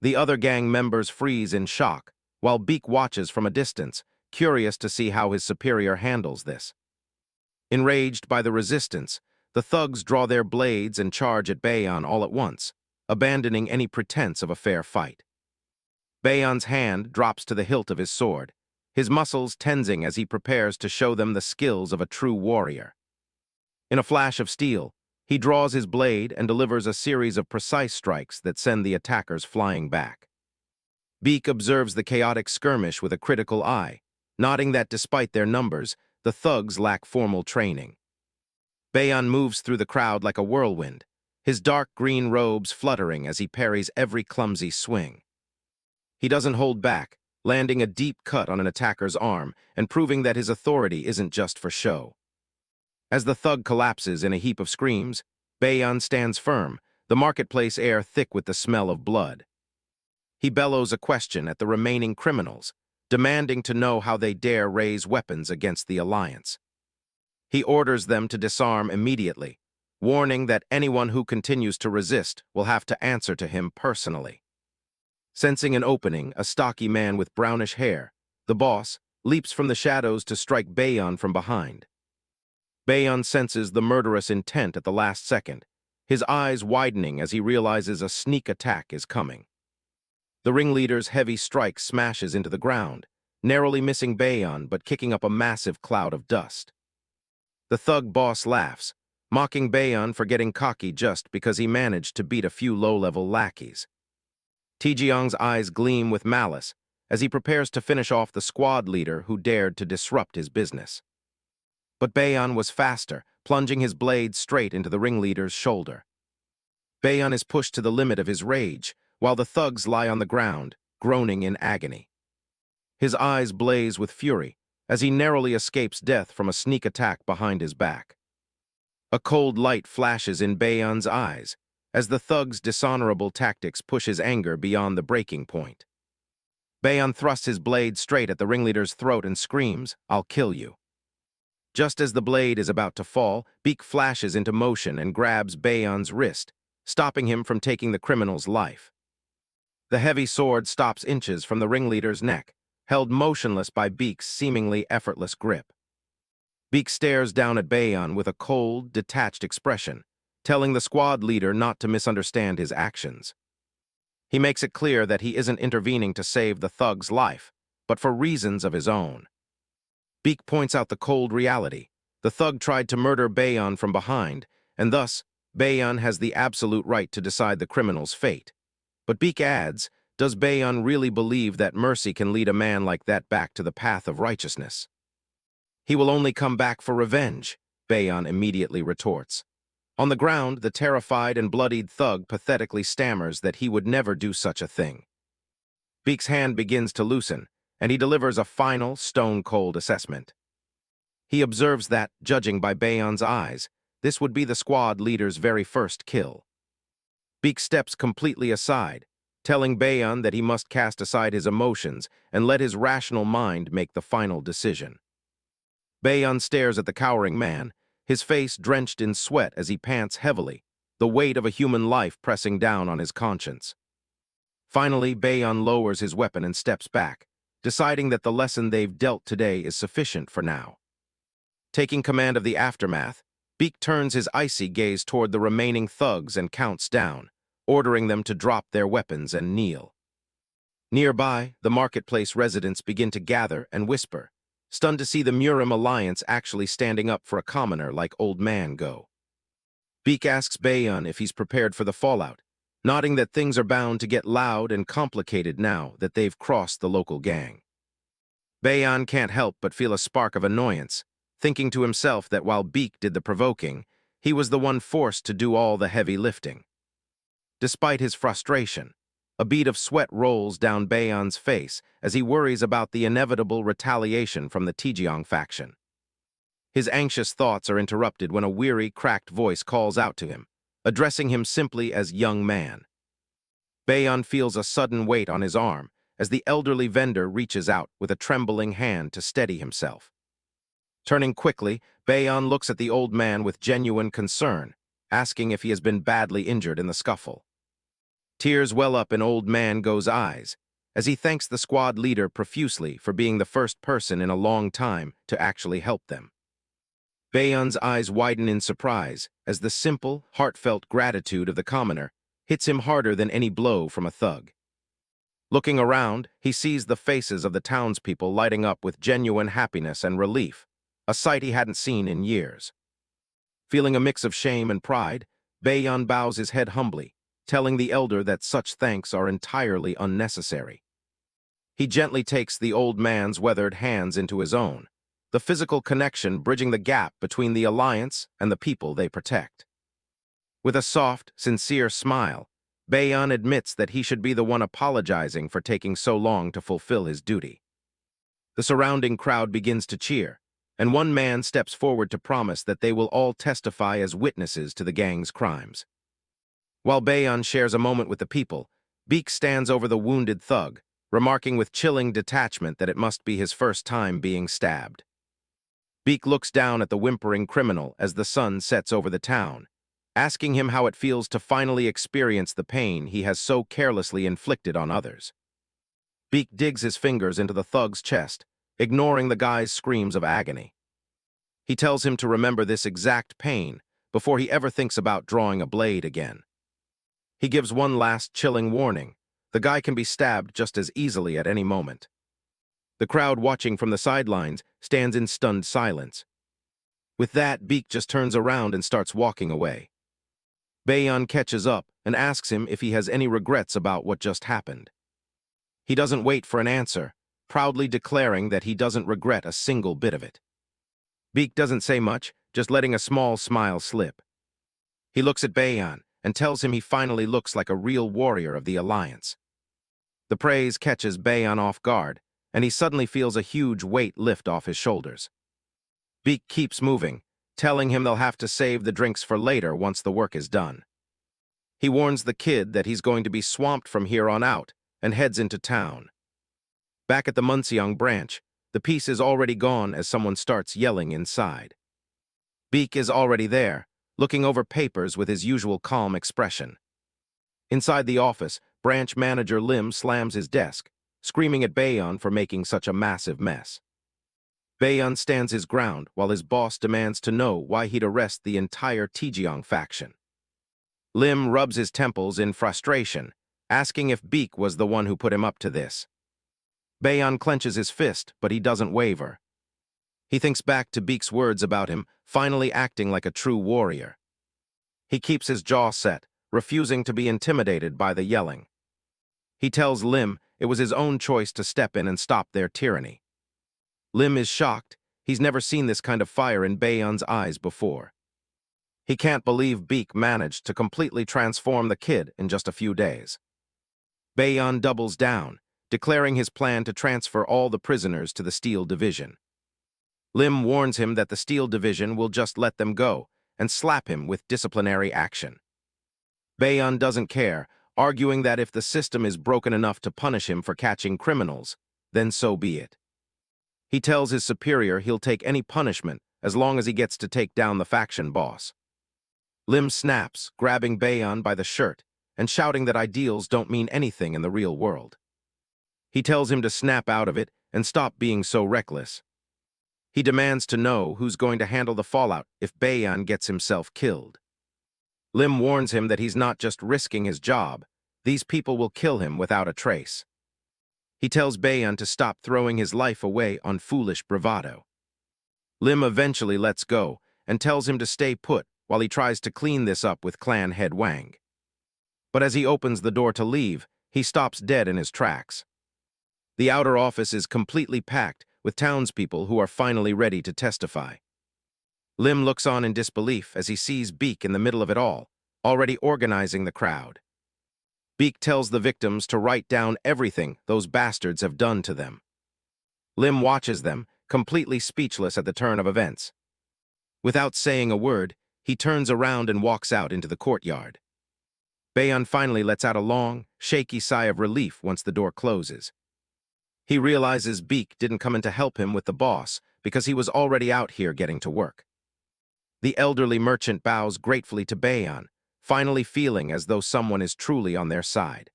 The other gang members freeze in shock, while Baek watches from a distance, curious to see how his superior handles this. Enraged by the resistance, the thugs draw their blades and charge at Baeon all at once, abandoning any pretense of a fair fight. Baeon's hand drops to the hilt of his sword, his muscles tensing as he prepares to show them the skills of a true warrior. In a flash of steel, he draws his blade and delivers a series of precise strikes that send the attackers flying back. Baek observes the chaotic skirmish with a critical eye, noting that despite their numbers, the thugs lack formal training. Baeon moves through the crowd like a whirlwind, his dark green robes fluttering as he parries every clumsy swing. He doesn't hold back, landing a deep cut on an attacker's arm and proving that his authority isn't just for show. As the thug collapses in a heap of screams, Baeon stands firm, the marketplace air thick with the smell of blood. He bellows a question at the remaining criminals, demanding to know how they dare raise weapons against the Alliance. He orders them to disarm immediately, warning that anyone who continues to resist will have to answer to him personally. Sensing an opening, a stocky man with brownish hair, the boss, leaps from the shadows to strike Baeon from behind. Baeon senses the murderous intent at the last second, his eyes widening as he realizes a sneak attack is coming. The ringleader's heavy strike smashes into the ground, narrowly missing Baeon but kicking up a massive cloud of dust. The thug boss laughs, mocking Baeon for getting cocky just because he managed to beat a few low-level lackeys. Taejeong's eyes gleam with malice as he prepares to finish off the squad leader who dared to disrupt his business. But Baeon was faster, plunging his blade straight into the ringleader's shoulder. Baeon is pushed to the limit of his rage, while the thugs lie on the ground, groaning in agony. His eyes blaze with fury as he narrowly escapes death from a sneak attack behind his back. A cold light flashes in Baeon's eyes as the thug's dishonorable tactics push his anger beyond the breaking point. Baeon thrusts his blade straight at the ringleader's throat and screams, "I'll kill you." Just as the blade is about to fall, Baek flashes into motion and grabs Baeon's wrist, stopping him from taking the criminal's life. The heavy sword stops inches from the ringleader's neck, held motionless by Baek's seemingly effortless grip. Baek stares down at Baeon with a cold, detached expression, telling the squad leader not to misunderstand his actions. He makes it clear that he isn't intervening to save the thug's life, but for reasons of his own. Baek points out the cold reality. The thug tried to murder Baeon from behind, and thus, Baeon has the absolute right to decide the criminal's fate. But Baek adds, does Baeon really believe that mercy can lead a man like that back to the path of righteousness? He will only come back for revenge, Baeon immediately retorts. On the ground, the terrified and bloodied thug pathetically stammers that he would never do such a thing. Baek's hand begins to loosen, and he delivers a final, stone-cold assessment. He observes that, judging by Baeon's eyes, this would be the squad leader's very first kill. Baek steps completely aside, telling Baeon that he must cast aside his emotions and let his rational mind make the final decision. Baeon stares at the cowering man, his face drenched in sweat as he pants heavily, the weight of a human life pressing down on his conscience. Finally, Baeon lowers his weapon and steps back, deciding that the lesson they've dealt today is sufficient for now. Taking command of the aftermath, Baek turns his icy gaze toward the remaining thugs and counts down, ordering them to drop their weapons and kneel. Nearby, the marketplace residents begin to gather and whisper, stunned to see the Murim alliance actually standing up for a commoner like Old Man Go. Baek asks Baeon if he's prepared for the fallout, nodding that things are bound to get loud and complicated now that they've crossed the local gang. Baeon can't help but feel a spark of annoyance, thinking to himself that while Baek did the provoking, he was the one forced to do all the heavy lifting. Despite his frustration, a bead of sweat rolls down Baeon's face as he worries about the inevitable retaliation from the Taejeong faction. His anxious thoughts are interrupted when a weary, cracked voice calls out to him, addressing him simply as young man. Baeon feels a sudden weight on his arm as the elderly vendor reaches out with a trembling hand to steady himself. Turning quickly, Baeon looks at the old man with genuine concern, asking if he has been badly injured in the scuffle. Tears well up in Old Man Go's eyes as he thanks the squad leader profusely for being the first person in a long time to actually help them. Baeon's eyes widen in surprise as the simple, heartfelt gratitude of the commoner hits him harder than any blow from a thug. Looking around, he sees the faces of the townspeople lighting up with genuine happiness and relief, a sight he hadn't seen in years. Feeling a mix of shame and pride, Baeon bows his head humbly, telling the elder that such thanks are entirely unnecessary. He gently takes the old man's weathered hands into his own, the physical connection bridging the gap between the alliance and the people they protect. With a soft, sincere smile, Baeon admits that he should be the one apologizing for taking so long to fulfill his duty. The surrounding crowd begins to cheer, and one man steps forward to promise that they will all testify as witnesses to the gang's crimes. While Baeon shares a moment with the people, Baek stands over the wounded thug, remarking with chilling detachment that it must be his first time being stabbed. Baek looks down at the whimpering criminal as the sun sets over the town, asking him how it feels to finally experience the pain he has so carelessly inflicted on others. Baek digs his fingers into the thug's chest, ignoring the guy's screams of agony. He tells him to remember this exact pain before he ever thinks about drawing a blade again. He gives one last chilling warning. The guy can be stabbed just as easily at any moment. The crowd watching from the sidelines stands in stunned silence. With that, Baek just turns around and starts walking away. Baeon catches up and asks him if he has any regrets about what just happened. He doesn't wait for an answer, proudly declaring that he doesn't regret a single bit of it. Baek doesn't say much, just letting a small smile slip. He looks at Bayan and tells him he finally looks like a real warrior of the Alliance. The praise catches Bayan off guard, and he suddenly feels a huge weight lift off his shoulders. Beak keeps moving, telling him they'll have to save the drinks for later once the work is done. He warns the kid that he's going to be swamped from here on out and heads into town. Back at the Munseong branch, the peace is already gone as someone starts yelling inside. Beak is already there, looking over papers with his usual calm expression. Inside the office, branch manager Lim slams his desk, screaming at Bayon for making such a massive mess. Bayon stands his ground while his boss demands to know why he'd arrest the entire Tijeong faction. Lim rubs his temples in frustration, asking if Beak was the one who put him up to this. Bayon clenches his fist, but he doesn't waver. He thinks back to Beak's words about him finally acting like a true warrior. He keeps his jaw set, refusing to be intimidated by the yelling. He tells Lim it was his own choice to step in and stop their tyranny. Lim is shocked. He's never seen this kind of fire in Bayon's eyes before. He can't believe Beak managed to completely transform the kid in just a few days. Bayon doubles down, declaring his plan to transfer all the prisoners to the Steel Division. Lim warns him that the Steel Division will just let them go and slap him with disciplinary action. Bayon doesn't care, arguing that if the system is broken enough to punish him for catching criminals, then so be it. He tells his superior he'll take any punishment as long as he gets to take down the faction boss. Lim snaps, grabbing Bayon by the shirt and shouting that ideals don't mean anything in the real world. He tells him to snap out of it and stop being so reckless. He demands to know who's going to handle the fallout if Bayon gets himself killed. Lim warns him that he's not just risking his job, these people will kill him without a trace. He tells Bayon to stop throwing his life away on foolish bravado. Lim eventually lets go and tells him to stay put while he tries to clean this up with clan head Wang. But as he opens the door to leave, he stops dead in his tracks. The outer office is completely packed with townspeople who are finally ready to testify. Lim looks on in disbelief as he sees Beak in the middle of it all, already organizing the crowd. Beak tells the victims to write down everything those bastards have done to them. Lim watches them, completely speechless at the turn of events. Without saying a word, he turns around and walks out into the courtyard. Bayon finally lets out a long, shaky sigh of relief once the door closes. He realizes Beak didn't come in to help him with the boss because he was already out here getting to work. The elderly merchant bows gratefully to Bayon, finally feeling as though someone is truly on their side.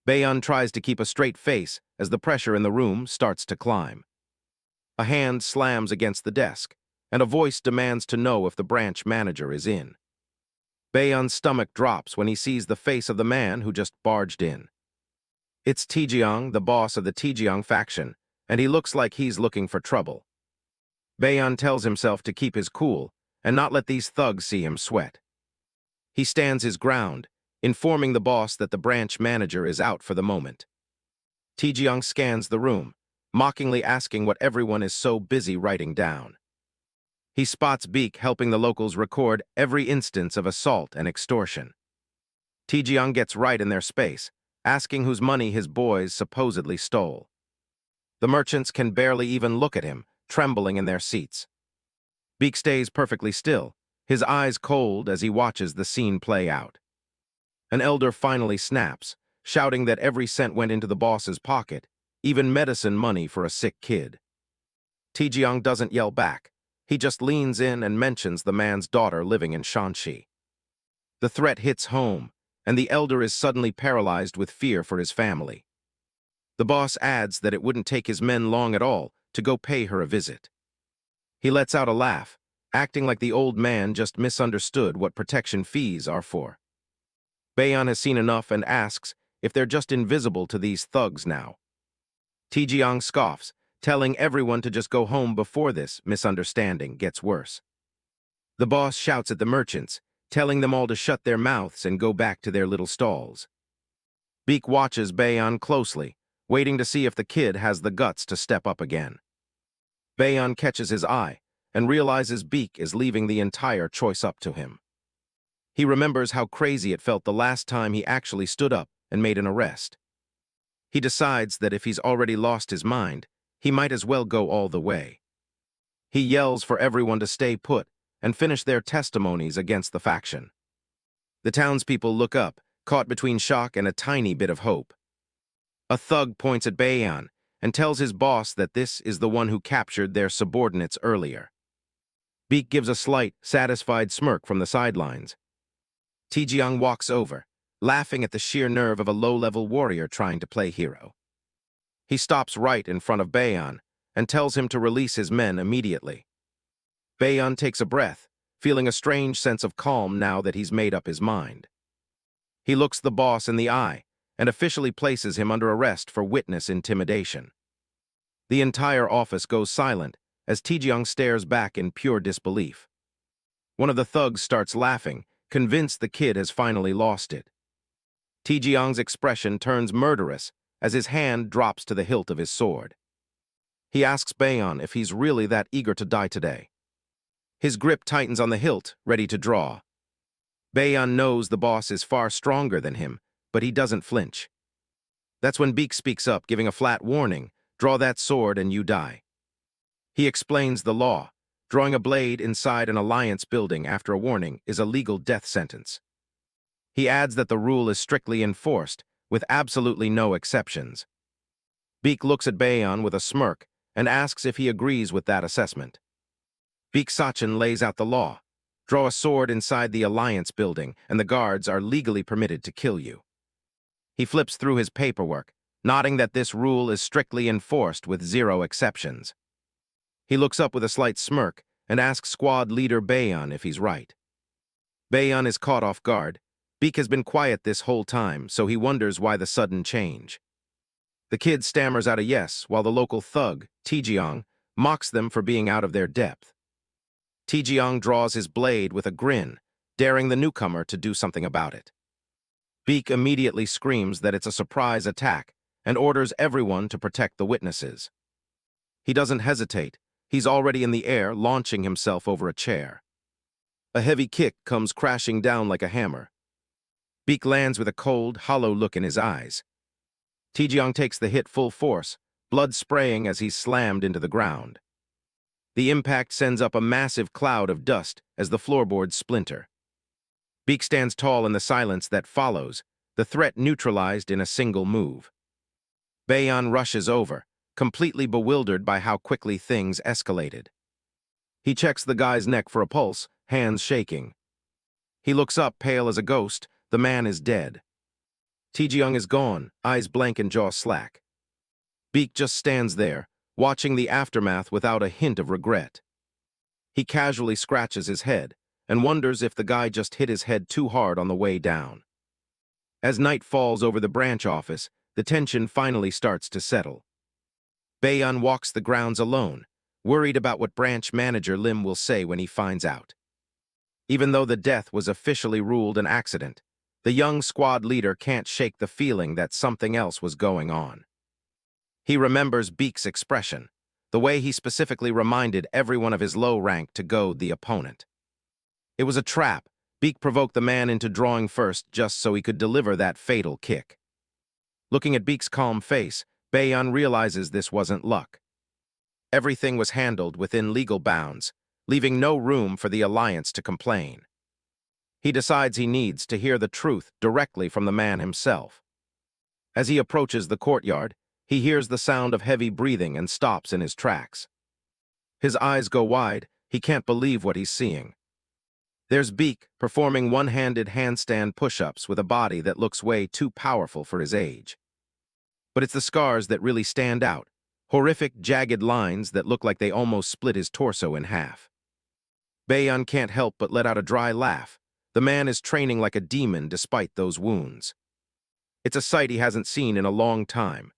Bayon tries to keep a straight face as the pressure in the room starts to climb. A hand slams against the desk, and a voice demands to know if the branch manager is in. Bayon's stomach drops when he sees the face of the man who just barged in. It's Tijeong, the boss of the Tijeong faction, and he looks like he's looking for trouble. Bayon tells himself to keep his cool and not let these thugs see him sweat. He stands his ground, informing the boss that the branch manager is out for the moment. Tijeong scans the room, mockingly asking what everyone is so busy writing down. He spots Beak helping the locals record every instance of assault and extortion. Tijeong gets right in their space, asking whose money his boys supposedly stole. The merchants can barely even look at him, trembling in their seats. Beak stays perfectly still, his eyes cold as he watches the scene play out. An elder finally snaps, shouting that every cent went into the boss's pocket, even medicine money for a sick kid. Tijeong doesn't yell back. He just leans in and mentions the man's daughter living in Shanxi. The threat hits home, and the elder is suddenly paralyzed with fear for his family. The boss adds that it wouldn't take his men long at all to go pay her a visit. He lets out a laugh, acting like the old man just misunderstood what protection fees are for. Bayon has seen enough and asks if they're just invisible to these thugs now. Tijeong scoffs, telling everyone to just go home before this misunderstanding gets worse. The boss shouts at the merchants, telling them all to shut their mouths and go back to their little stalls. Beak watches Bayon closely, waiting to see if the kid has the guts to step up again. Bayon catches his eye and realizes Beak is leaving the entire choice up to him. He remembers how crazy it felt the last time he actually stood up and made an arrest. He decides that if he's already lost his mind, he might as well go all the way. He yells for everyone to stay put and finish their testimonies against the faction. The townspeople look up, caught between shock and a tiny bit of hope. A thug points at Bayan and tells his boss that this is the one who captured their subordinates earlier. Beak gives a slight, satisfied smirk from the sidelines. Taejeong walks over, laughing at the sheer nerve of a low-level warrior trying to play hero. He stops right in front of Bayan and tells him to release his men immediately. Bayan takes a breath, feeling a strange sense of calm now that he's made up his mind. He looks the boss in the eye and officially places him under arrest for witness intimidation. The entire office goes silent as Taejeong stares back in pure disbelief. One of the thugs starts laughing, convinced the kid has finally lost it. Taejeong's expression turns murderous as his hand drops to the hilt of his sword. He asks Bayan if he's really that eager to die today. His grip tightens on the hilt, ready to draw. Bayan knows the boss is far stronger than him, but he doesn't flinch. That's when Beak speaks up, giving a flat warning, "Draw that sword and you die." He explains the law. Drawing a blade inside an alliance building after a warning is a legal death sentence. He adds that the rule is strictly enforced, with absolutely no exceptions. Beak looks at Bayan with a smirk and asks if he agrees with that assessment. Baek So Cheon lays out the law. Draw a sword inside the alliance building, and the guards are legally permitted to kill you. He flips through his paperwork, nodding that this rule is strictly enforced with zero exceptions. He looks up with a slight smirk and asks squad leader Bayan if he's right. Bayan is caught off guard. Beak has been quiet this whole time, so he wonders why the sudden change. The kid stammers out a yes, while the local thug, Taejeong, mocks them for being out of their depth. Taejeong draws his blade with a grin, daring the newcomer to do something about it. Beak immediately screams that it's a surprise attack and orders everyone to protect the witnesses. He doesn't hesitate. He's already in the air, launching himself over a chair. A heavy kick comes crashing down like a hammer. Beak lands with a cold, hollow look in his eyes. Taejeong takes the hit full force, blood spraying as he's slammed into the ground. The impact sends up a massive cloud of dust as the floorboards splinter. Beak stands tall in the silence that follows, the threat neutralized in a single move. Bayan rushes over, completely bewildered by how quickly things escalated. He checks the guy's neck for a pulse, hands shaking. He looks up, pale as a ghost. The man is dead. Taejeong is gone, eyes blank and jaw slack. Beak just stands there, watching the aftermath without a hint of regret. He casually scratches his head and wonders if the guy just hit his head too hard on the way down. As night falls over the branch office, the tension finally starts to settle. Bayan walks the grounds alone, worried about what branch manager Lim will say when he finds out. Even though the death was officially ruled an accident, the young squad leader can't shake the feeling that something else was going on. He remembers Beak's expression, the way he specifically reminded everyone of his low rank to goad the opponent. It was a trap. Beak provoked the man into drawing first just so he could deliver that fatal kick. Looking at Beak's calm face, Bayan realizes this wasn't luck. Everything was handled within legal bounds, leaving no room for the alliance to complain. He decides he needs to hear the truth directly from the man himself. As he approaches the courtyard, he hears the sound of heavy breathing and stops in his tracks. His eyes go wide. He can't believe what he's seeing. There's Beak performing one-handed handstand push-ups with a body that looks way too powerful for his age. But it's the scars that really stand out, horrific, jagged lines that look like they almost split his torso in half. Bayan can't help but let out a dry laugh. The man is training like a demon despite those wounds. It's a sight he hasn't seen in a long time.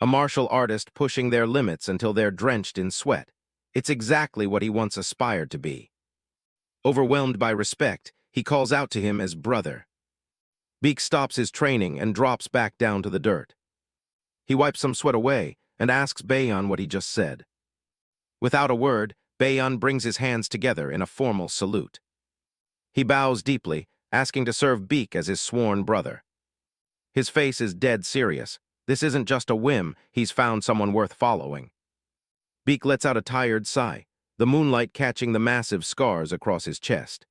A martial artist pushing their limits until they're drenched in sweat. It's exactly what he once aspired to be. Overwhelmed by respect, he calls out to him as brother. Beak stops his training and drops back down to the dirt. He wipes some sweat away and asks Bayan what he just said. Without a word, Baeyeon brings his hands together in a formal salute. He bows deeply, asking to serve Baek as his sworn brother. His face is dead serious. This isn't just a whim, he's found someone worth following. Baek lets out a tired sigh, the moonlight catching the massive scars across his chest.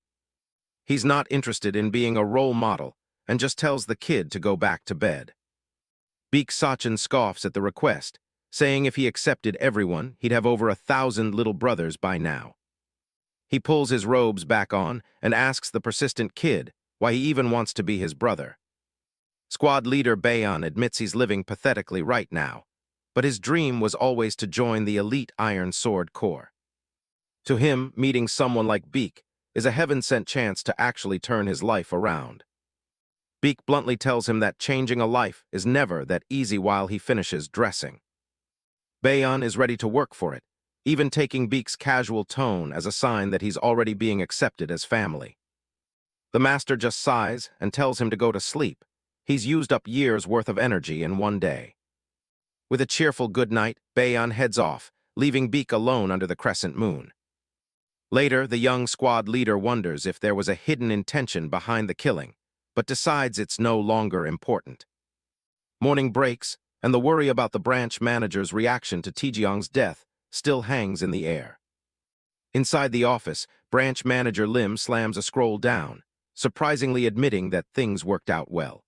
He's not interested in being a role model, and just tells the kid to go back to bed. Baek So Cheon scoffs at the request, saying if he accepted everyone, he'd have over 1,000 little brothers by now. He pulls his robes back on and asks the persistent kid why he even wants to be his brother. Squad leader Baeyeon admits he's living pathetically right now, but his dream was always to join the elite Iron Sword Corps. To him, meeting someone like Baek is a heaven-sent chance to actually turn his life around. Baek bluntly tells him that changing a life is never that easy while he finishes dressing. Baeyeon is ready to work for it, even taking Baek's casual tone as a sign that he's already being accepted as family. The master just sighs and tells him to go to sleep. He's used up years' worth of energy in one day. With a cheerful good night, Baeyeon heads off, leaving Baek alone under the crescent moon. Later, the young squad leader wonders if there was a hidden intention behind the killing, but decides it's no longer important. Morning breaks, and the worry about the branch manager's reaction to Taejeong's death still hangs in the air. Inside the office, branch manager Lim slams a scroll down, surprisingly admitting that things worked out well.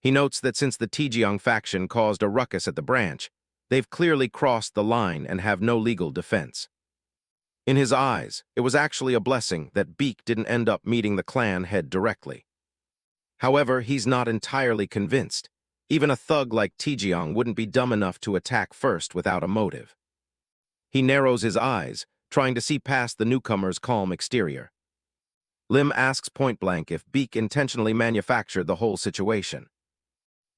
He notes that since the Taejeong faction caused a ruckus at the branch, they've clearly crossed the line and have no legal defense. In his eyes, it was actually a blessing that Baek didn't end up meeting the clan head directly. However, he's not entirely convinced. Even a thug like Taejeong wouldn't be dumb enough to attack first without a motive. He narrows his eyes, trying to see past the newcomer's calm exterior. Lim asks point-blank if Baek intentionally manufactured the whole situation.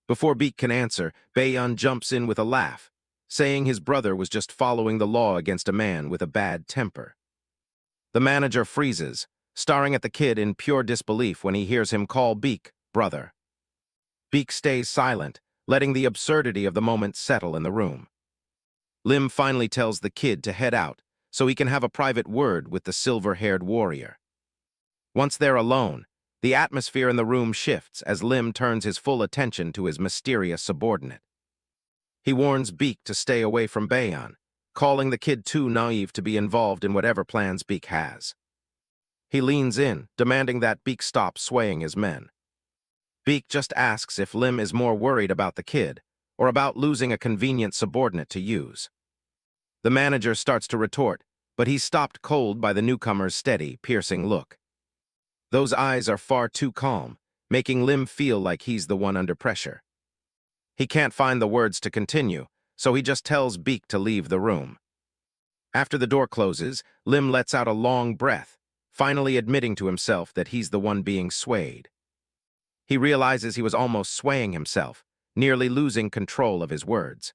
Before Baek can answer, Baeyeon jumps in with a laugh, saying his brother was just following the law against a man with a bad temper. The manager freezes, staring at the kid in pure disbelief when he hears him call Baek brother. Baek stays silent, letting the absurdity of the moment settle in the room. Lim finally tells the kid to head out so he can have a private word with the silver-haired warrior. Once they're alone, the atmosphere in the room shifts as Lim turns his full attention to his mysterious subordinate. He warns Baek to stay away from Baeyeon, calling the kid too naive to be involved in whatever plans Baek has. He leans in, demanding that Baek stop swaying his men. Baek just asks if Lim is more worried about the kid or about losing a convenient subordinate to use. The manager starts to retort, but he's stopped cold by the newcomer's steady, piercing look. Those eyes are far too calm, making Lim feel like he's the one under pressure. He can't find the words to continue, so he just tells Baek to leave the room. After the door closes, Lim lets out a long breath, finally admitting to himself that he's the one being swayed. He realizes he was almost swaying himself, nearly losing control of his words.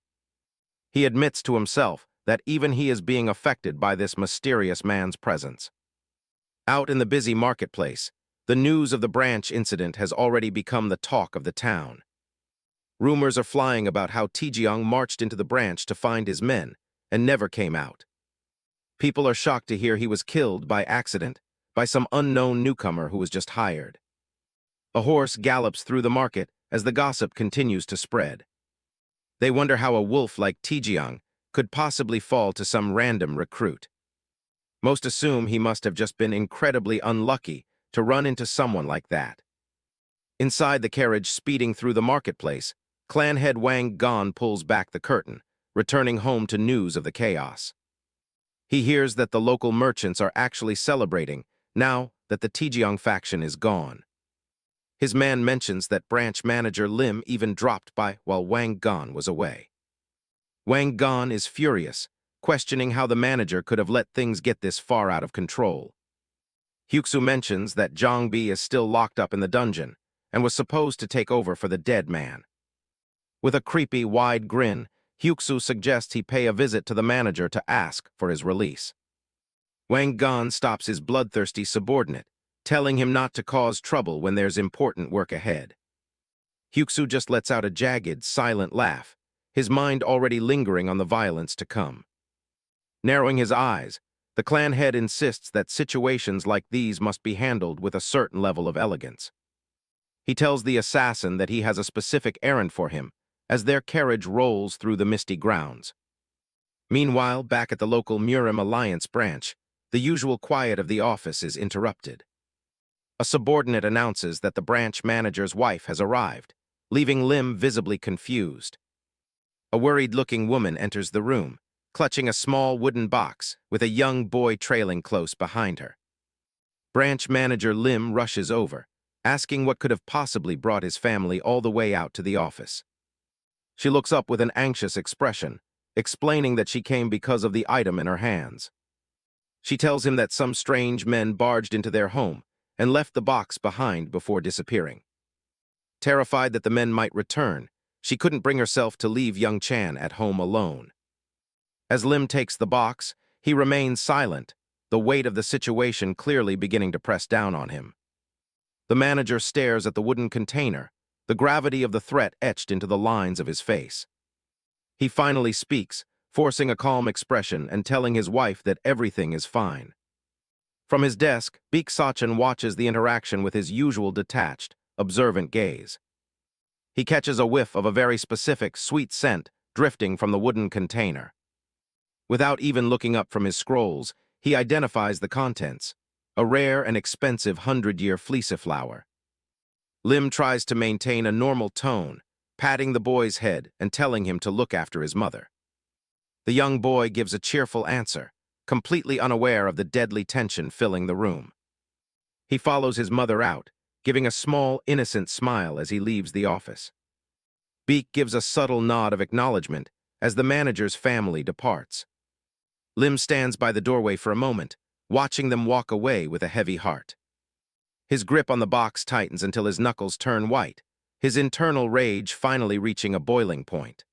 He admits to himself that even he is being affected by this mysterious man's presence. Out in the busy marketplace, the news of the branch incident has already become the talk of the town. Rumors are flying about how Taejeong marched into the branch to find his men and never came out. People are shocked to hear he was killed by accident by some unknown newcomer who was just hired. A horse gallops through the market as the gossip continues to spread. They wonder how a wolf like Taejeong could possibly fall to some random recruit. Most assume he must have just been incredibly unlucky to run into someone like that. Inside the carriage speeding through the marketplace, clan head Wang Gon pulls back the curtain, returning home to news of the chaos. He hears that the local merchants are actually celebrating now that the Taejeong faction is gone. His man mentions that branch manager Lim even dropped by while Wang Gon was away. Wang Gon is furious, questioning how the manager could have let things get this far out of control. Hyuksu mentions that Jongbi is still locked up in the dungeon and was supposed to take over for the dead man. With a creepy, wide grin, Hyuksu suggests he pay a visit to the manager to ask for his release. Wang Gon stops his bloodthirsty subordinate, telling him not to cause trouble when there's important work ahead. Hyuksu just lets out a jagged, silent laugh, his mind already lingering on the violence to come. Narrowing his eyes, The clan head insists that situations like these must be handled with a certain level of elegance. He tells the assassin that he has a specific errand for him, as their carriage rolls through the misty grounds. Meanwhile, back at the local Murim Alliance branch, the usual quiet of the office is interrupted. A subordinate announces that the branch manager's wife has arrived, leaving Lim visibly confused. A worried-looking woman enters the room, clutching a small wooden box with a young boy trailing close behind her. Branch manager Lim rushes over, asking what could have possibly brought his family all the way out to the office. She looks up with an anxious expression, explaining that she came because of the item in her hands. She tells him that some strange men barged into their home and left the box behind before disappearing. Terrified that the men might return, she couldn't bring herself to leave young Chan at home alone. As Lim takes the box, he remains silent, the weight of the situation clearly beginning to press down on him. The manager stares at the wooden container, the gravity of the threat etched into the lines of his face. He finally speaks, forcing a calm expression and telling his wife that everything is fine. From his desk, Baek So Cheon watches the interaction with his usual detached, observant gaze. He catches a whiff of a very specific, sweet scent drifting from the wooden container. Without even looking up from his scrolls, he identifies the contents, a rare and expensive 100-year fleeciflower. Lim tries to maintain a normal tone, patting the boy's head and telling him to look after his mother. The young boy gives a cheerful answer, completely unaware of the deadly tension filling the room. He follows his mother out, giving a small, innocent smile as he leaves the office. Baek gives a subtle nod of acknowledgement as the manager's family departs. Lim stands by the doorway for a moment, watching them walk away with a heavy heart. His grip on the box tightens until his knuckles turn white, his internal rage finally reaching a boiling point.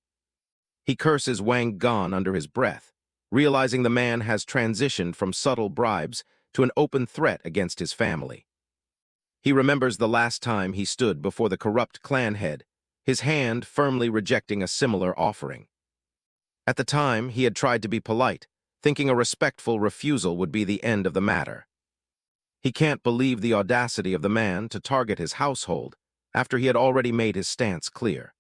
He curses Wang Gon under his breath, realizing the man has transitioned from subtle bribes to an open threat against his family. He remembers the last time he stood before the corrupt clan head, his hand firmly rejecting a similar offering. At the time, he had tried to be polite, thinking a respectful refusal would be the end of the matter. He can't believe the audacity of the man to target his household after he had already made his stance clear.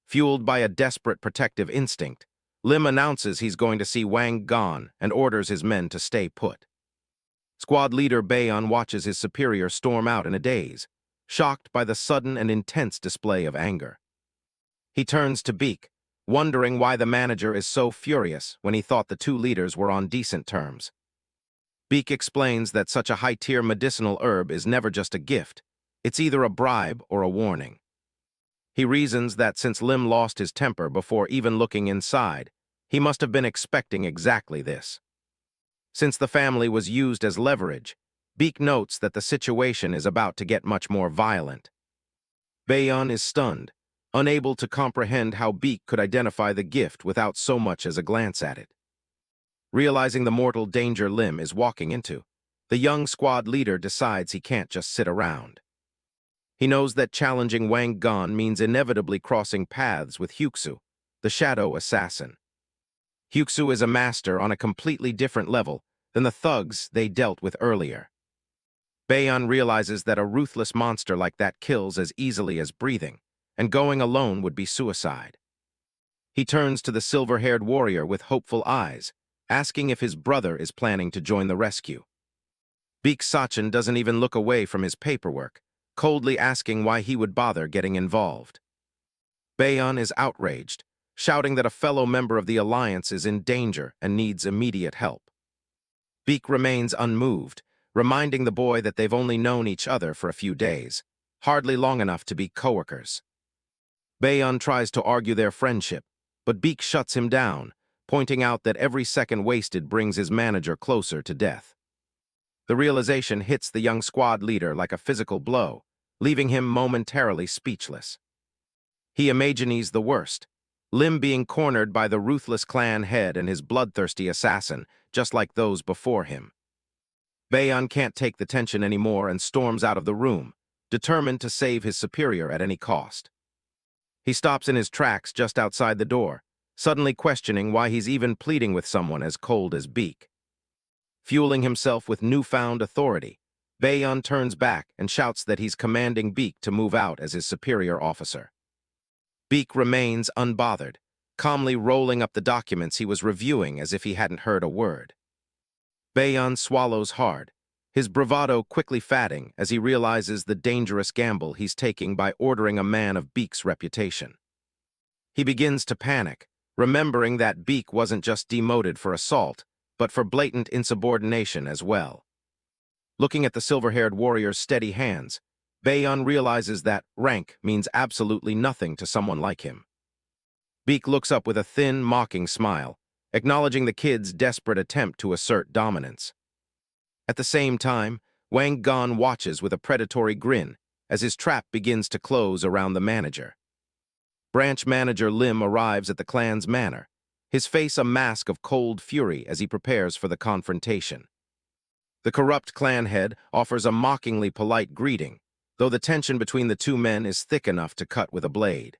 Fueled by a desperate protective instinct, Lim announces he's going to see Wang Gon and orders his men to stay put. Squad leader Bayon watches his superior storm out in a daze, shocked by the sudden and intense display of anger. He turns to Baek, wondering why the manager is so furious when he thought the two leaders were on decent terms. Baek explains that such a high-tier medicinal herb is never just a gift, it's either a bribe or a warning. He reasons that since Lim lost his temper before even looking inside, he must have been expecting exactly this. Since the family was used as leverage, Baek notes that the situation is about to get much more violent. Bayon is stunned, unable to comprehend how Baek could identify the gift without so much as a glance at it. Realizing the mortal danger Lim is walking into, the young squad leader decides he can't just sit around. He knows that challenging Wang Gon means inevitably crossing paths with Hyuksu, the shadow assassin. Hyuksu is a master on a completely different level than the thugs they dealt with earlier. Bayon realizes that a ruthless monster like that kills as easily as breathing, and going alone would be suicide. He turns to the silver-haired warrior with hopeful eyes, asking if his brother is planning to join the rescue. Baek So Cheon doesn't even look away from his paperwork, coldly asking why he would bother getting involved. Bayon is outraged, shouting that a fellow member of the Alliance is in danger and needs immediate help. Baek remains unmoved, reminding the boy that they've only known each other for a few days, hardly long enough to be coworkers. Bayon tries to argue their friendship, but Baek shuts him down, pointing out that every second wasted brings his manager closer to death. The realization hits the young squad leader like a physical blow, leaving him momentarily speechless. He imagines the worst, Lim being cornered by the ruthless clan head and his bloodthirsty assassin, just like those before him. Bayon can't take the tension anymore and storms out of the room, determined to save his superior at any cost. He stops in his tracks just outside the door, suddenly questioning why he's even pleading with someone as cold as Baek. fueling himself with newfound authority. Baeyeon turns back and shouts that he's commanding Baek to move out as his superior officer. Baek remains unbothered, calmly rolling up the documents he was reviewing as if he hadn't heard a word. Baeyeon swallows hard, his bravado quickly fading as he realizes the dangerous gamble he's taking by ordering a man of Baek's reputation. He begins to panic, remembering that Baek wasn't just demoted for assault, but for blatant insubordination as well. Looking at the silver-haired warrior's steady hands, Baeyeon realizes that rank means absolutely nothing to someone like him. Baek looks up with a thin, mocking smile, acknowledging the kid's desperate attempt to assert dominance. At the same time, Wang Gan watches with a predatory grin as his trap begins to close around the manager. Branch manager Lim arrives at the clan's manor, his face a mask of cold fury as he prepares for the confrontation. The corrupt clan head offers a mockingly polite greeting, though the tension between the two men is thick enough to cut with a blade.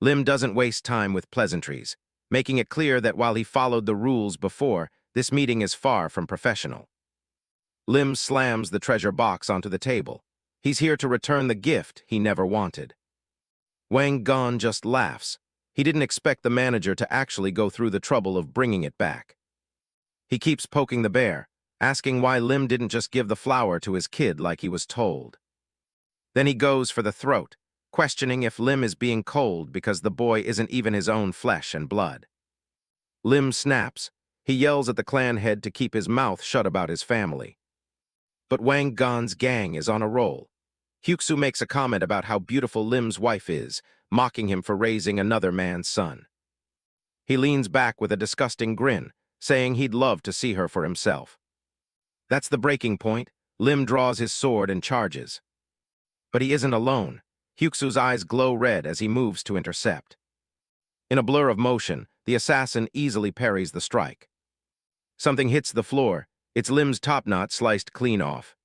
Lim doesn't waste time with pleasantries, making it clear that while he followed the rules before, this meeting is far from professional. Lim slams the treasure box onto the table. He's here to return the gift he never wanted. Wang Gan just laughs. He didn't expect the manager to actually go through the trouble of bringing it back. He keeps poking the bear, asking why Lim didn't just give the flower to his kid like he was told. Then he goes for the throat, questioning if Lim is being cold because the boy isn't even his own flesh and blood. Lim snaps. He yells at the clan head to keep his mouth shut about his family. But Wang Gan's gang is on a roll. Hyuksu makes a comment about how beautiful Lim's wife is, mocking him for raising another man's son. He leans back with a disgusting grin, saying he'd love to see her for himself. That's the breaking point. Lim draws his sword and charges. But he isn't alone. Hyuksu's eyes glow red as he moves to intercept. In a blur of motion, the assassin easily parries the strike. Something hits the floor, its Lim's top knot sliced clean off.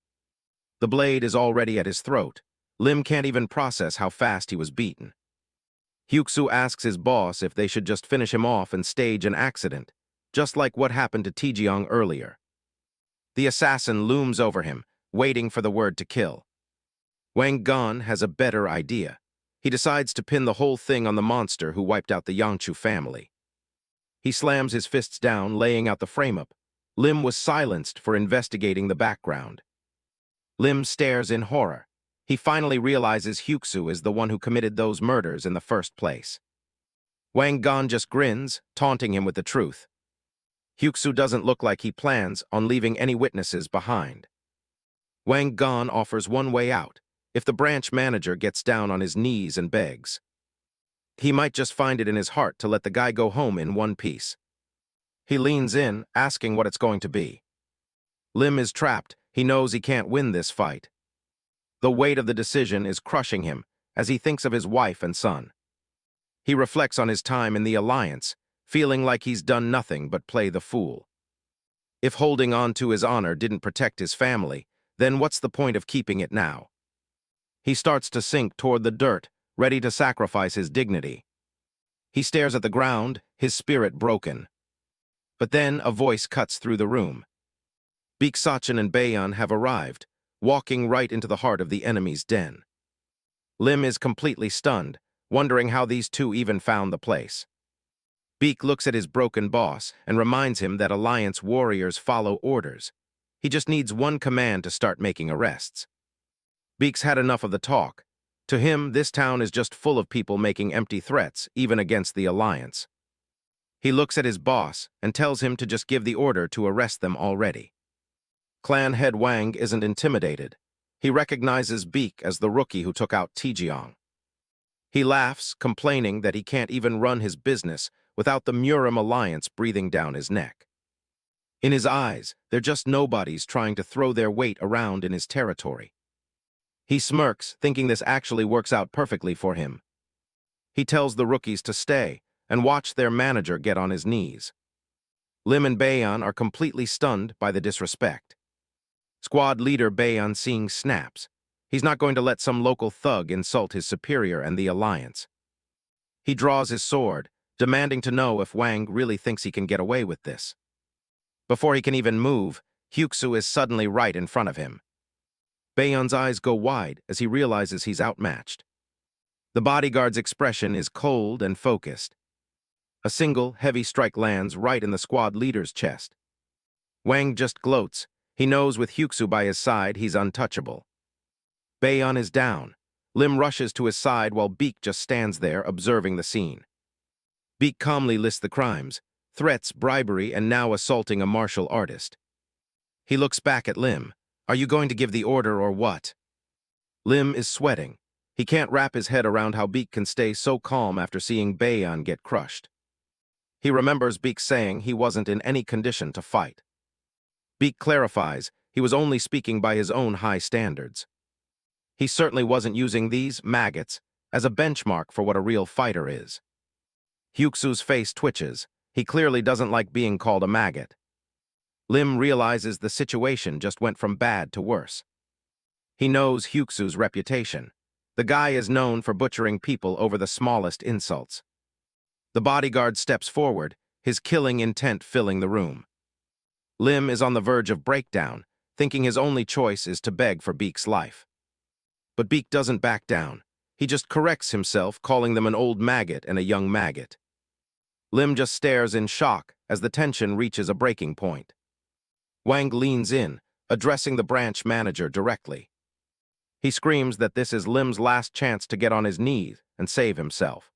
The blade is already at his throat. Lim can't even process how fast he was beaten. Hyuksu asks his boss if they should just finish him off and stage an accident, just like what happened to Taejeong earlier. The assassin looms over him, waiting for the word to kill. Wang Gan has a better idea. He decides to pin the whole thing on the monster who wiped out the Yangchu family. He slams his fists down, laying out the frame-up. Lim was silenced for investigating the background. Lim stares in horror. He finally realizes Hyuksu is the one who committed those murders in the first place. Wang Gan just grins, taunting him with the truth. Hyuksu doesn't look like he plans on leaving any witnesses behind. Wang Gan offers one way out, if the branch manager gets down on his knees and begs. He might just find it in his heart to let the guy go home in one piece. He leans in, asking what it's going to be. Lim is trapped. He knows he can't win this fight. The weight of the decision is crushing him as he thinks of his wife and son. He reflects on his time in the Alliance, feeling like he's done nothing but play the fool. If holding on to his honor didn't protect his family, then what's the point of keeping it now? He starts to sink toward the dirt, ready to sacrifice his dignity. He stares at the ground, his spirit broken. But then a voice cuts through the room. Baek So Cheon and Baeyeon have arrived, walking right into the heart of the enemy's den. Lim is completely stunned, wondering how these two even found the place. Baek looks at his broken boss and reminds him that Alliance warriors follow orders. He just needs one command to start making arrests. Baek's had enough of the talk. To him, this town is just full of people making empty threats, even against the Alliance. He looks at his boss and tells him to just give the order to arrest them already. Clan head Wang isn't intimidated. He recognizes Baek as the rookie who took out Taejeong. He laughs, complaining that he can't even run his business without the Murim Alliance breathing down his neck. In his eyes, they're just nobodies trying to throw their weight around in his territory. He smirks, thinking this actually works out perfectly for him. He tells the rookies to stay and watch their manager get on his knees. Lim and Baeyeon are completely stunned by the disrespect. Squad leader Baeyeon seeing snaps. He's not going to let some local thug insult his superior and the Alliance. He draws his sword, demanding to know if Wang really thinks he can get away with this. Before he can even move, Hyuksu is suddenly right in front of him. Baeon's eyes go wide as he realizes he's outmatched. The bodyguard's expression is cold and focused. A single, heavy strike lands right in the squad leader's chest. Wang just gloats. He knows with Hyuksu by his side, he's untouchable. Baeon is down. Lim rushes to his side while Baek just stands there observing the scene. Baek calmly lists the crimes: threats, bribery, and now assaulting a martial artist. He looks back at Lim. Are you going to give the order or what? Lim is sweating. He can't wrap his head around how Baek can stay so calm after seeing Baeon get crushed. He remembers Baek saying he wasn't in any condition to fight. Baek clarifies he was only speaking by his own high standards. He certainly wasn't using these maggots as a benchmark for what a real fighter is. Hyuksu's face twitches. He clearly doesn't like being called a maggot. Lim realizes the situation just went from bad to worse. He knows Hyuksu's reputation. The guy is known for butchering people over the smallest insults. The bodyguard steps forward, his killing intent filling the room. Lim is on the verge of breakdown, thinking his only choice is to beg for Baek's life. But Baek doesn't back down. He just corrects himself, calling them an old maggot and a young maggot. Lim just stares in shock as the tension reaches a breaking point. Wang leans in, addressing the branch manager directly. He screams that this is Lim's last chance to get on his knees and save himself.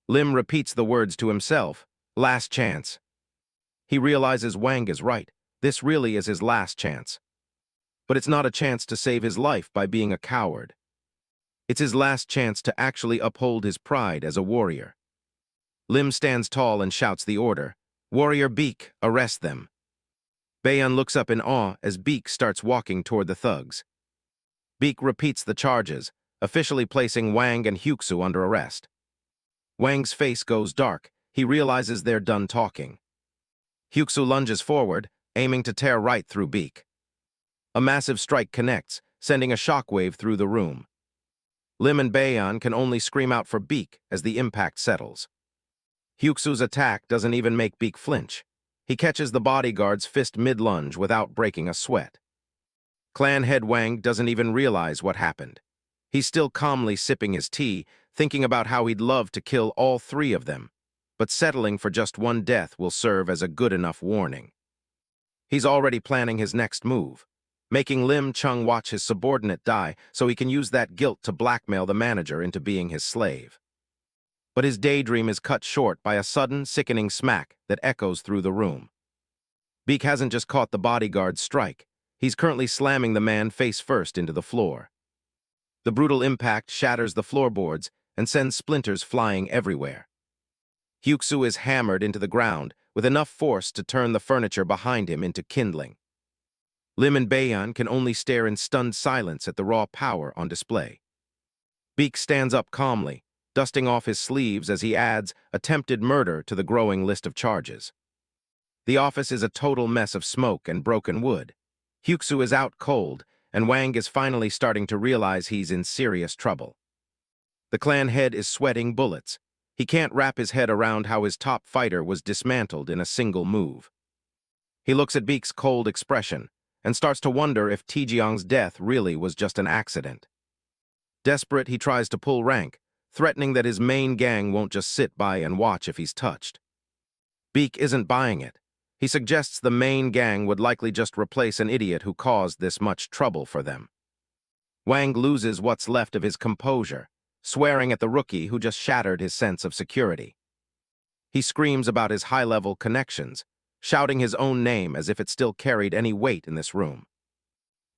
Lim repeats the words to himself, last chance. He realizes Wang is right. This really is his last chance. But it's not a chance to save his life by being a coward. It's his last chance to actually uphold his pride as a warrior. Lim stands tall and shouts the order, "Warrior Baek, arrest them." Baeon looks up in awe as Baek starts walking toward the thugs. Baek repeats the charges, officially placing Wang and Hyuksu under arrest. Wang's face goes dark. He realizes they're done talking. Hyuksu lunges forward, aiming to tear right through Baek. A massive strike connects, sending a shockwave through the room. Lim and Baeon can only scream out for Baek as the impact settles. Hyuksu's attack doesn't even make Baek flinch. He catches the bodyguard's fist mid-lunge without breaking a sweat. Clan head Wang doesn't even realize what happened. He's still calmly sipping his tea, thinking about how he'd love to kill all three of them, but settling for just one death will serve as a good enough warning. He's already planning his next move, making Lim Chung watch his subordinate die so he can use that guilt to blackmail the manager into being his slave. But his daydream is cut short by a sudden, sickening smack that echoes through the room. Baek hasn't just caught the bodyguard's strike. He's currently slamming the man face first into the floor. The brutal impact shatters the floorboards and sends splinters flying everywhere. Hyuksu is hammered into the ground with enough force to turn the furniture behind him into kindling. Lim and Baeon can only stare in stunned silence at the raw power on display. Baek stands up calmly, dusting off his sleeves as he adds attempted murder to the growing list of charges. The office is a total mess of smoke and broken wood. Hyuksu is out cold, and Wang is finally starting to realize he's in serious trouble. The clan head is sweating bullets. He can't wrap his head around how his top fighter was dismantled in a single move. He looks at Baek's cold expression and starts to wonder if Taejeong's death really was just an accident. Desperate, he tries to pull rank, threatening that his main gang won't just sit by and watch if he's touched. Baek isn't buying it. He suggests the main gang would likely just replace an idiot who caused this much trouble for them. Wang loses what's left of his composure, swearing at the rookie who just shattered his sense of security. He screams about his high-level connections, shouting his own name as if it still carried any weight in this room.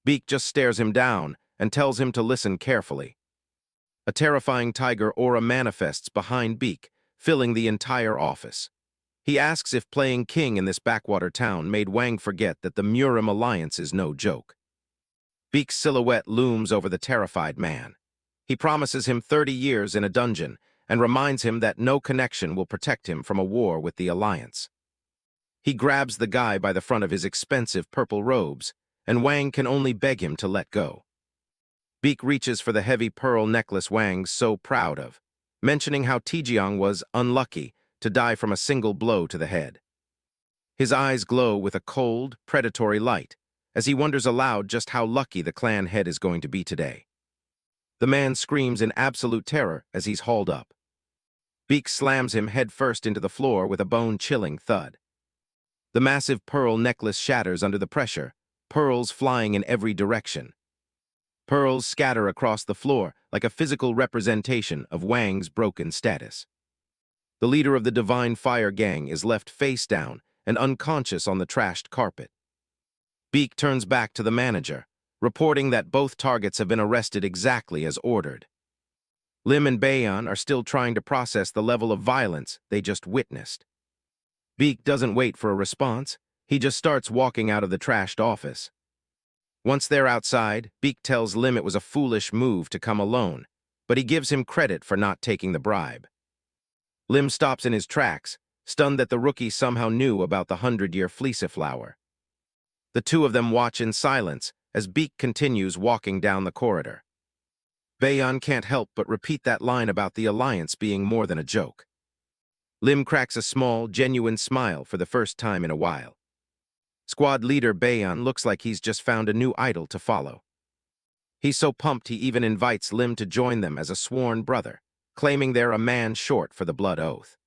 Baek just stares him down and tells him to listen carefully. A terrifying tiger aura manifests behind Baek, filling the entire office. He asks if playing king in this backwater town made Wang forget that the Murim alliance is no joke. Baek's silhouette looms over the terrified man. He promises him 30 years in a dungeon and reminds him that no connection will protect him from a war with the alliance. He grabs the guy by the front of his expensive purple robes, and Wang can only beg him to let go. Baek reaches for the heavy pearl necklace Wang's so proud of, mentioning how Taejeong was unlucky to die from a single blow to the head. His eyes glow with a cold, predatory light, as he wonders aloud just how lucky the clan head is going to be today. The man screams in absolute terror as he's hauled up. Beak slams him headfirst into the floor with a bone-chilling thud. The massive pearl necklace shatters under the pressure, pearls flying in every direction. Pearls scatter across the floor like a physical representation of Wang's broken status. The leader of the Divine Fire Gang is left face down and unconscious on the trashed carpet. Beak turns back to the manager, reporting that both targets have been arrested exactly as ordered. Lim and Baeyeon are still trying to process the level of violence they just witnessed. Beak doesn't wait for a response, he just starts walking out of the trashed office. Once they're outside, Beak tells Lim it was a foolish move to come alone, but he gives him credit for not taking the bribe. Lim stops in his tracks, stunned that the rookie somehow knew about the 100-year fleeceflower. The two of them watch in silence as Beak continues walking down the corridor. Baeyeon can't help but repeat that line about the alliance being more than a joke. Lim cracks a small, genuine smile for the first time in a while. Squad leader Baeyeon looks like he's just found a new idol to follow. He's so pumped he even invites Lim to join them as a sworn brother, claiming they're a man short for the blood oath.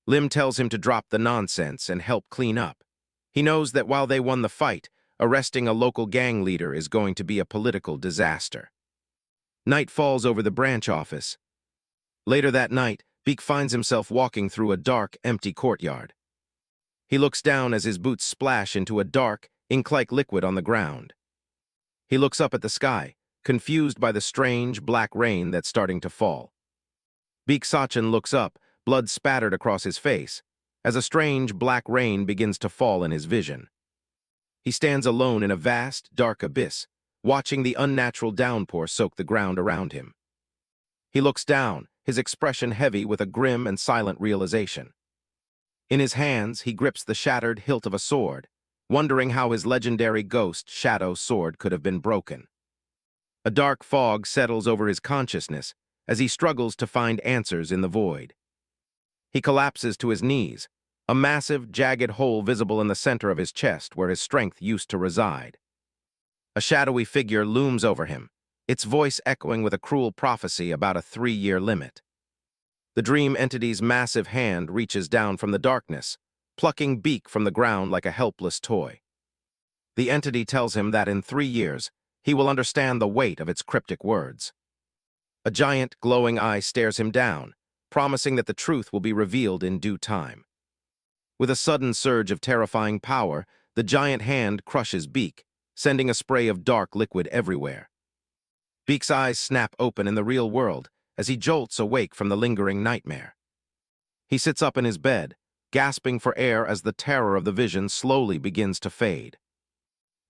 Lim tells him to drop the nonsense and help clean up. He knows that while they won the fight, arresting a local gang leader is going to be a political disaster. Night falls over the branch office. Later that night, Beak finds himself walking through a dark, empty courtyard. He looks down as his boots splash into a dark, ink-like liquid on the ground. He looks up at the sky, confused by the strange, black rain that's starting to fall. Baek So Cheon looks up, blood spattered across his face, as a strange, black rain begins to fall in his vision. He stands alone in a vast, dark abyss, watching the unnatural downpour soak the ground around him. He looks down, his expression heavy with a grim and silent realization. In his hands, he grips the shattered hilt of a sword, wondering how his legendary ghost shadow sword could have been broken. A dark fog settles over his consciousness as he struggles to find answers in the void. He collapses to his knees, a massive, jagged hole visible in the center of his chest where his strength used to reside. A shadowy figure looms over him, its voice echoing with a cruel prophecy about a 3-year limit. The dream entity's massive hand reaches down from the darkness, plucking Beak from the ground like a helpless toy. The entity tells him that in 3 years, he will understand the weight of its cryptic words. A giant, glowing eye stares him down, promising that the truth will be revealed in due time. With a sudden surge of terrifying power, the giant hand crushes Beak, sending a spray of dark liquid everywhere. Beak's eyes snap open in the real world as he jolts awake from the lingering nightmare. He sits up in his bed, gasping for air as the terror of the vision slowly begins to fade.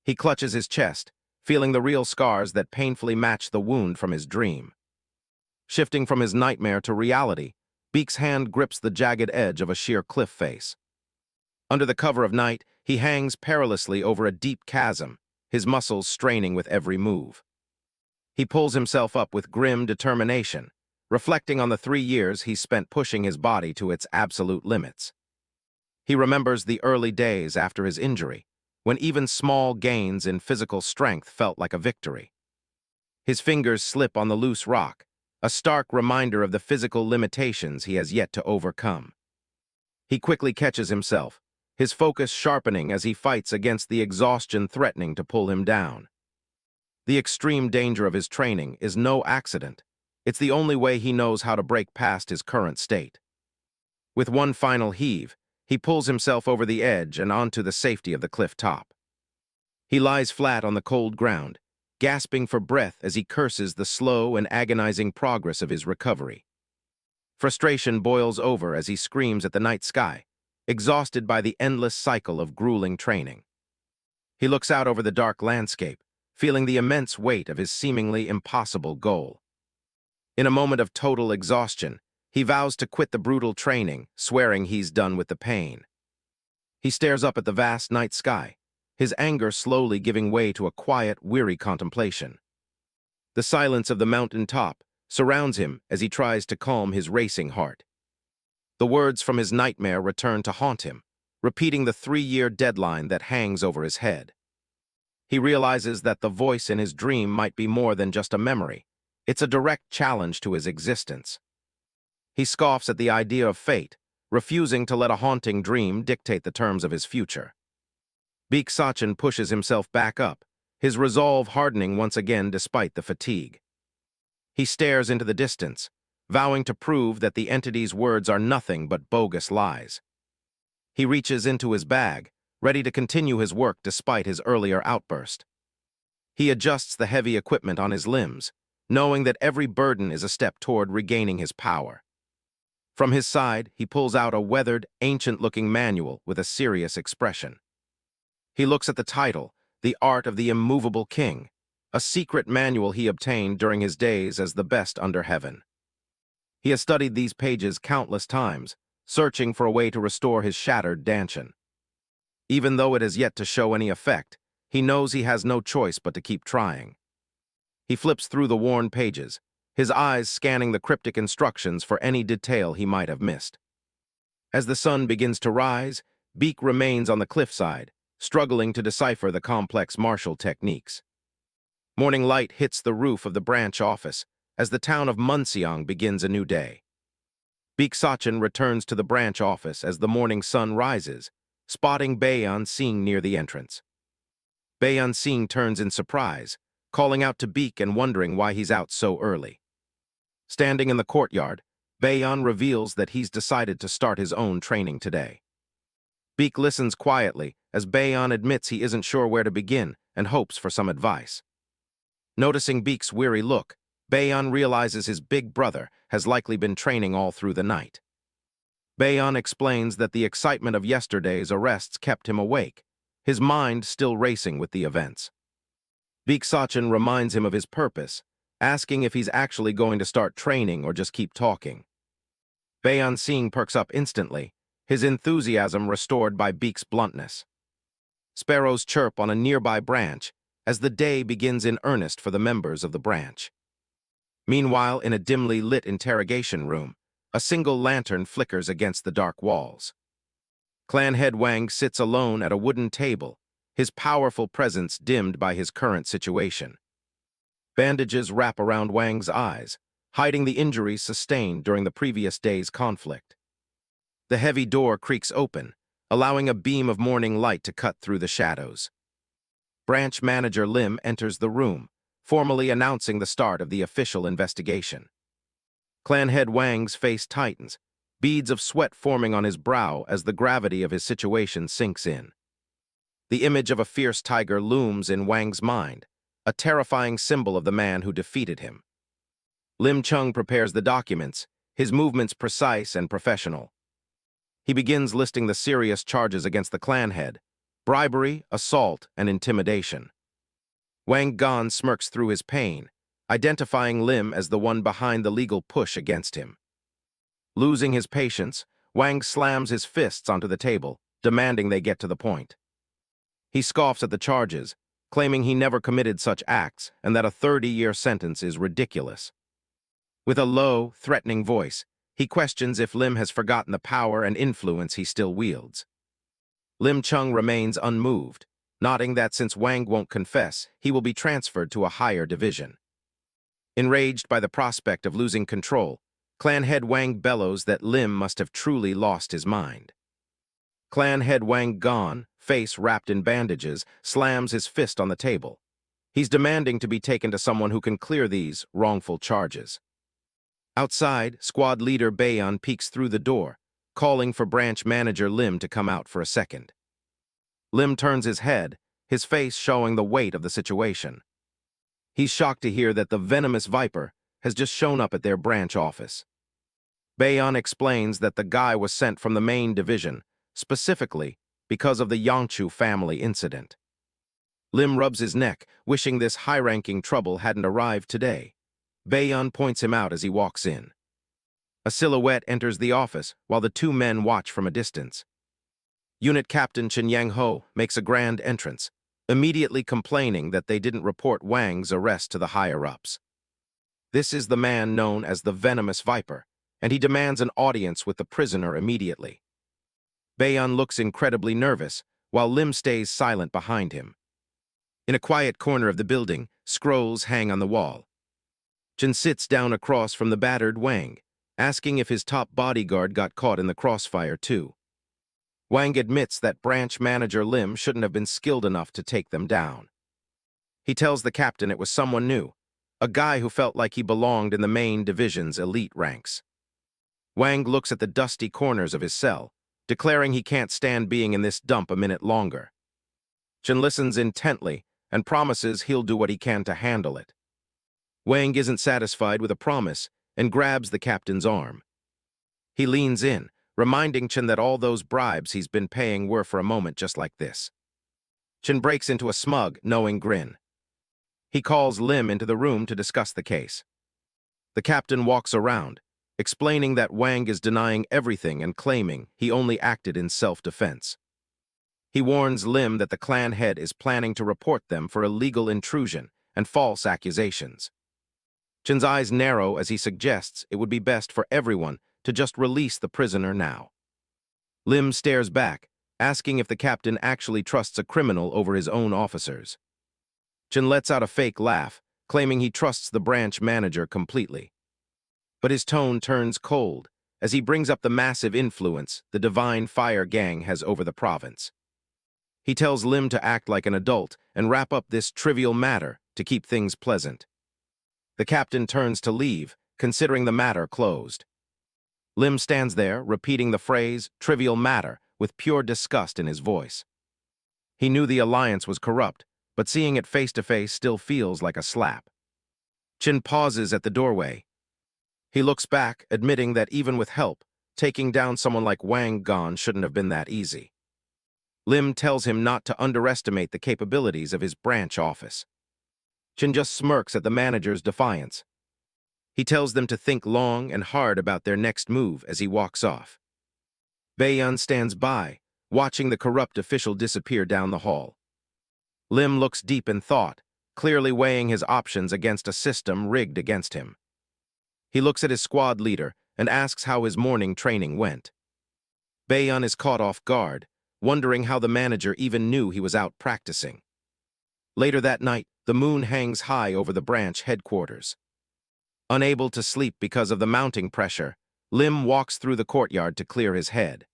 He clutches his chest, feeling the real scars that painfully match the wound from his dream. Shifting from his nightmare to reality, Beak's hand grips the jagged edge of a sheer cliff face. Under the cover of night, he hangs perilously over a deep chasm, his muscles straining with every move. He pulls himself up with grim determination, reflecting on the 3 years he spent pushing his body to its absolute limits. He remembers the early days after his injury, when even small gains in physical strength felt like a victory. His fingers slip on the loose rock, a stark reminder of the physical limitations he has yet to overcome. He quickly catches himself, his focus sharpening as he fights against the exhaustion threatening to pull him down. The extreme danger of his training is no accident. It's the only way he knows how to break past his current state. With one final heave, he pulls himself over the edge and onto the safety of the cliff top. He lies flat on the cold ground, gasping for breath as he curses the slow and agonizing progress of his recovery. Frustration boils over as he screams at the night sky, exhausted by the endless cycle of grueling training. He looks out over the dark landscape, feeling the immense weight of his seemingly impossible goal. In a moment of total exhaustion, he vows to quit the brutal training, swearing he's done with the pain. He stares up at the vast night sky, his anger slowly giving way to a quiet, weary contemplation. The silence of the mountain top surrounds him as he tries to calm his racing heart. The words from his nightmare return to haunt him, repeating the 3-year deadline that hangs over his head. He realizes that the voice in his dream might be more than just a memory. It's a direct challenge to his existence. He scoffs at the idea of fate, refusing to let a haunting dream dictate the terms of his future. Baek So Cheon pushes himself back up, his resolve hardening once again despite the fatigue. He stares into the distance, vowing to prove that the entity's words are nothing but bogus lies. He reaches into his bag, ready to continue his work despite his earlier outburst. He adjusts the heavy equipment on his limbs, knowing that every burden is a step toward regaining his power. From his side, he pulls out a weathered, ancient-looking manual with a serious expression. He looks at the title, The Art of the Immovable King, a secret manual he obtained during his days as the best under heaven. He has studied these pages countless times, searching for a way to restore his shattered dantian. Even though it has yet to show any effect, he knows he has no choice but to keep trying. He flips through the worn pages, his eyes scanning the cryptic instructions for any detail he might have missed. As the sun begins to rise, Baek remains on the cliffside, struggling to decipher the complex martial techniques. Morning light hits the roof of the branch office as the town of Munseong begins a new day. Baek So Cheon returns to the branch office as the morning sun rises, spotting Bae Seeing near the entrance. Bae Seeing turns in surprise, calling out to Baek and wondering why he's out so early. Standing in the courtyard, Bae reveals that he's decided to start his own training today. Baek listens quietly as Bae admits he isn't sure where to begin and hopes for some advice. Noticing Baek's weary look, Bae realizes his big brother has likely been training all through the night. Bae explains that the excitement of yesterday's arrests kept him awake, his mind still racing with the events. Baek So Cheon reminds him of his purpose, asking if he's actually going to start training or just keep talking. Bae Seeing perks up instantly, his enthusiasm restored by Baek's bluntness. Sparrows chirp on a nearby branch as the day begins in earnest for the members of the branch. Meanwhile, in a dimly lit interrogation room, a single lantern flickers against the dark walls. Clan head Wang sits alone at a wooden table, his powerful presence dimmed by his current situation. Bandages wrap around Wang's eyes, hiding the injuries sustained during the previous day's conflict. The heavy door creaks open, allowing a beam of morning light to cut through the shadows. Branch manager Lim enters the room, formally announcing the start of the official investigation. Clan head Wang's face tightens, beads of sweat forming on his brow as the gravity of his situation sinks in. The image of a fierce tiger looms in Wang's mind, a terrifying symbol of the man who defeated him. Lim Chung prepares the documents, his movements precise and professional. He begins listing the serious charges against the clan head: bribery, assault, and intimidation. Wang Gan smirks through his pain, identifying Lim as the one behind the legal push against him. Losing his patience, Wang slams his fists onto the table, demanding they get to the point. He scoffs at the charges, claiming he never committed such acts and that a 30-year sentence is ridiculous. With a low, threatening voice, he questions if Lim has forgotten the power and influence he still wields. Lim Chung remains unmoved, nodding that since Wang won't confess, he will be transferred to a higher division. Enraged by the prospect of losing control, clan head Wang bellows that Lim must have truly lost his mind. Clan head Wang Gan, face wrapped in bandages, slams his fist on the table. He's demanding to be taken to someone who can clear these wrongful charges. Outside, squad leader Bae peeks through the door, calling for branch manager Lim to come out for a second. Lim turns his head, his face showing the weight of the situation. He's shocked to hear that the venomous viper has just shown up at their branch office. Bae explains that the guy was sent from the main division, specifically because of the Yangchu family incident. Lim rubs his neck, wishing this high-ranking trouble hadn't arrived today. Bae points him out as he walks in. A silhouette enters the office while the two men watch from a distance. Unit Captain Chen Yang Ho makes a grand entrance, immediately complaining that they didn't report Wang's arrest to the higher-ups. This is the man known as the Venomous Viper, and he demands an audience with the prisoner immediately. Baeyeon looks incredibly nervous, while Lim stays silent behind him. In a quiet corner of the building, scrolls hang on the wall. Jin sits down across from the battered Wang, asking if his top bodyguard got caught in the crossfire too. Wang admits that branch manager Lim shouldn't have been skilled enough to take them down. He tells the captain it was someone new, a guy who felt like he belonged in the main division's elite ranks. Wang looks at the dusty corners of his cell, declaring he can't stand being in this dump a minute longer. Jin listens intently and promises he'll do what he can to handle it. Wang isn't satisfied with a promise and grabs the captain's arm. He leans in, reminding Chen that all those bribes he's been paying were for a moment just like this. Chen breaks into a smug, knowing grin. He calls Lim into the room to discuss the case. The captain walks around, explaining that Wang is denying everything and claiming he only acted in self-defense. He warns Lim that the clan head is planning to report them for illegal intrusion and false accusations. Chen's eyes narrow as he suggests it would be best for everyone to just release the prisoner now. Lim stares back, asking if the captain actually trusts a criminal over his own officers. Chen lets out a fake laugh, claiming he trusts the branch manager completely. But his tone turns cold as he brings up the massive influence the Divine Fire Gang has over the province. He tells Lim to act like an adult and wrap up this trivial matter to keep things pleasant. The captain turns to leave, considering the matter closed. Lim stands there, repeating the phrase, trivial matter, with pure disgust in his voice. He knew the alliance was corrupt, but seeing it face-to-face still feels like a slap. Chin pauses at the doorway. He looks back, admitting that even with help, taking down someone like Wang Gon shouldn't have been that easy. Lim tells him not to underestimate the capabilities of his branch office. Chin just smirks at the manager's defiance. He tells them to think long and hard about their next move as he walks off. Baeyeon stands by, watching the corrupt official disappear down the hall. Lim looks deep in thought, clearly weighing his options against a system rigged against him. He looks at his squad leader and asks how his morning training went. Baeyeon is caught off guard, wondering how the manager even knew he was out practicing. Later that night, the moon hangs high over the branch headquarters. Unable to sleep because of the mounting pressure, Lim walks through the courtyard to clear his head.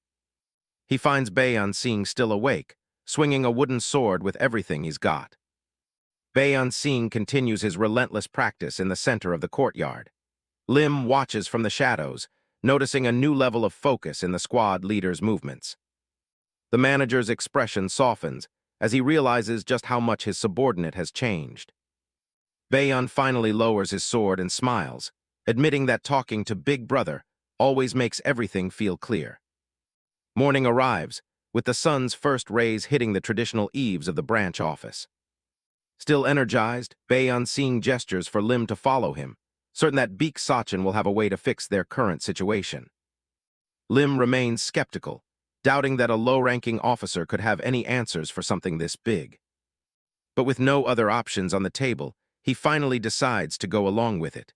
He finds Baeyeon Sing still awake, swinging a wooden sword with everything he's got. Baeyeon Sing continues his relentless practice in the center of the courtyard. Lim watches from the shadows, noticing a new level of focus in the squad leader's movements. The manager's expression softens as he realizes just how much his subordinate has changed. Baeyeon finally lowers his sword and smiles, admitting that talking to Big Brother always makes everything feel clear. Morning arrives, with the sun's first rays hitting the traditional eaves of the branch office. Still energized, Baeyeon Sing gestures for Lim to follow him, certain that Baek So Cheon will have a way to fix their current situation. Lim remains skeptical, doubting that a low-ranking officer could have any answers for something this big. But with no other options on the table, he finally decides to go along with it.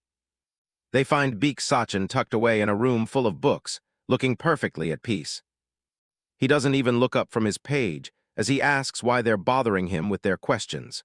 They find Baek So Cheon tucked away in a room full of books, looking perfectly at peace. He doesn't even look up from his page as he asks why they're bothering him with their questions.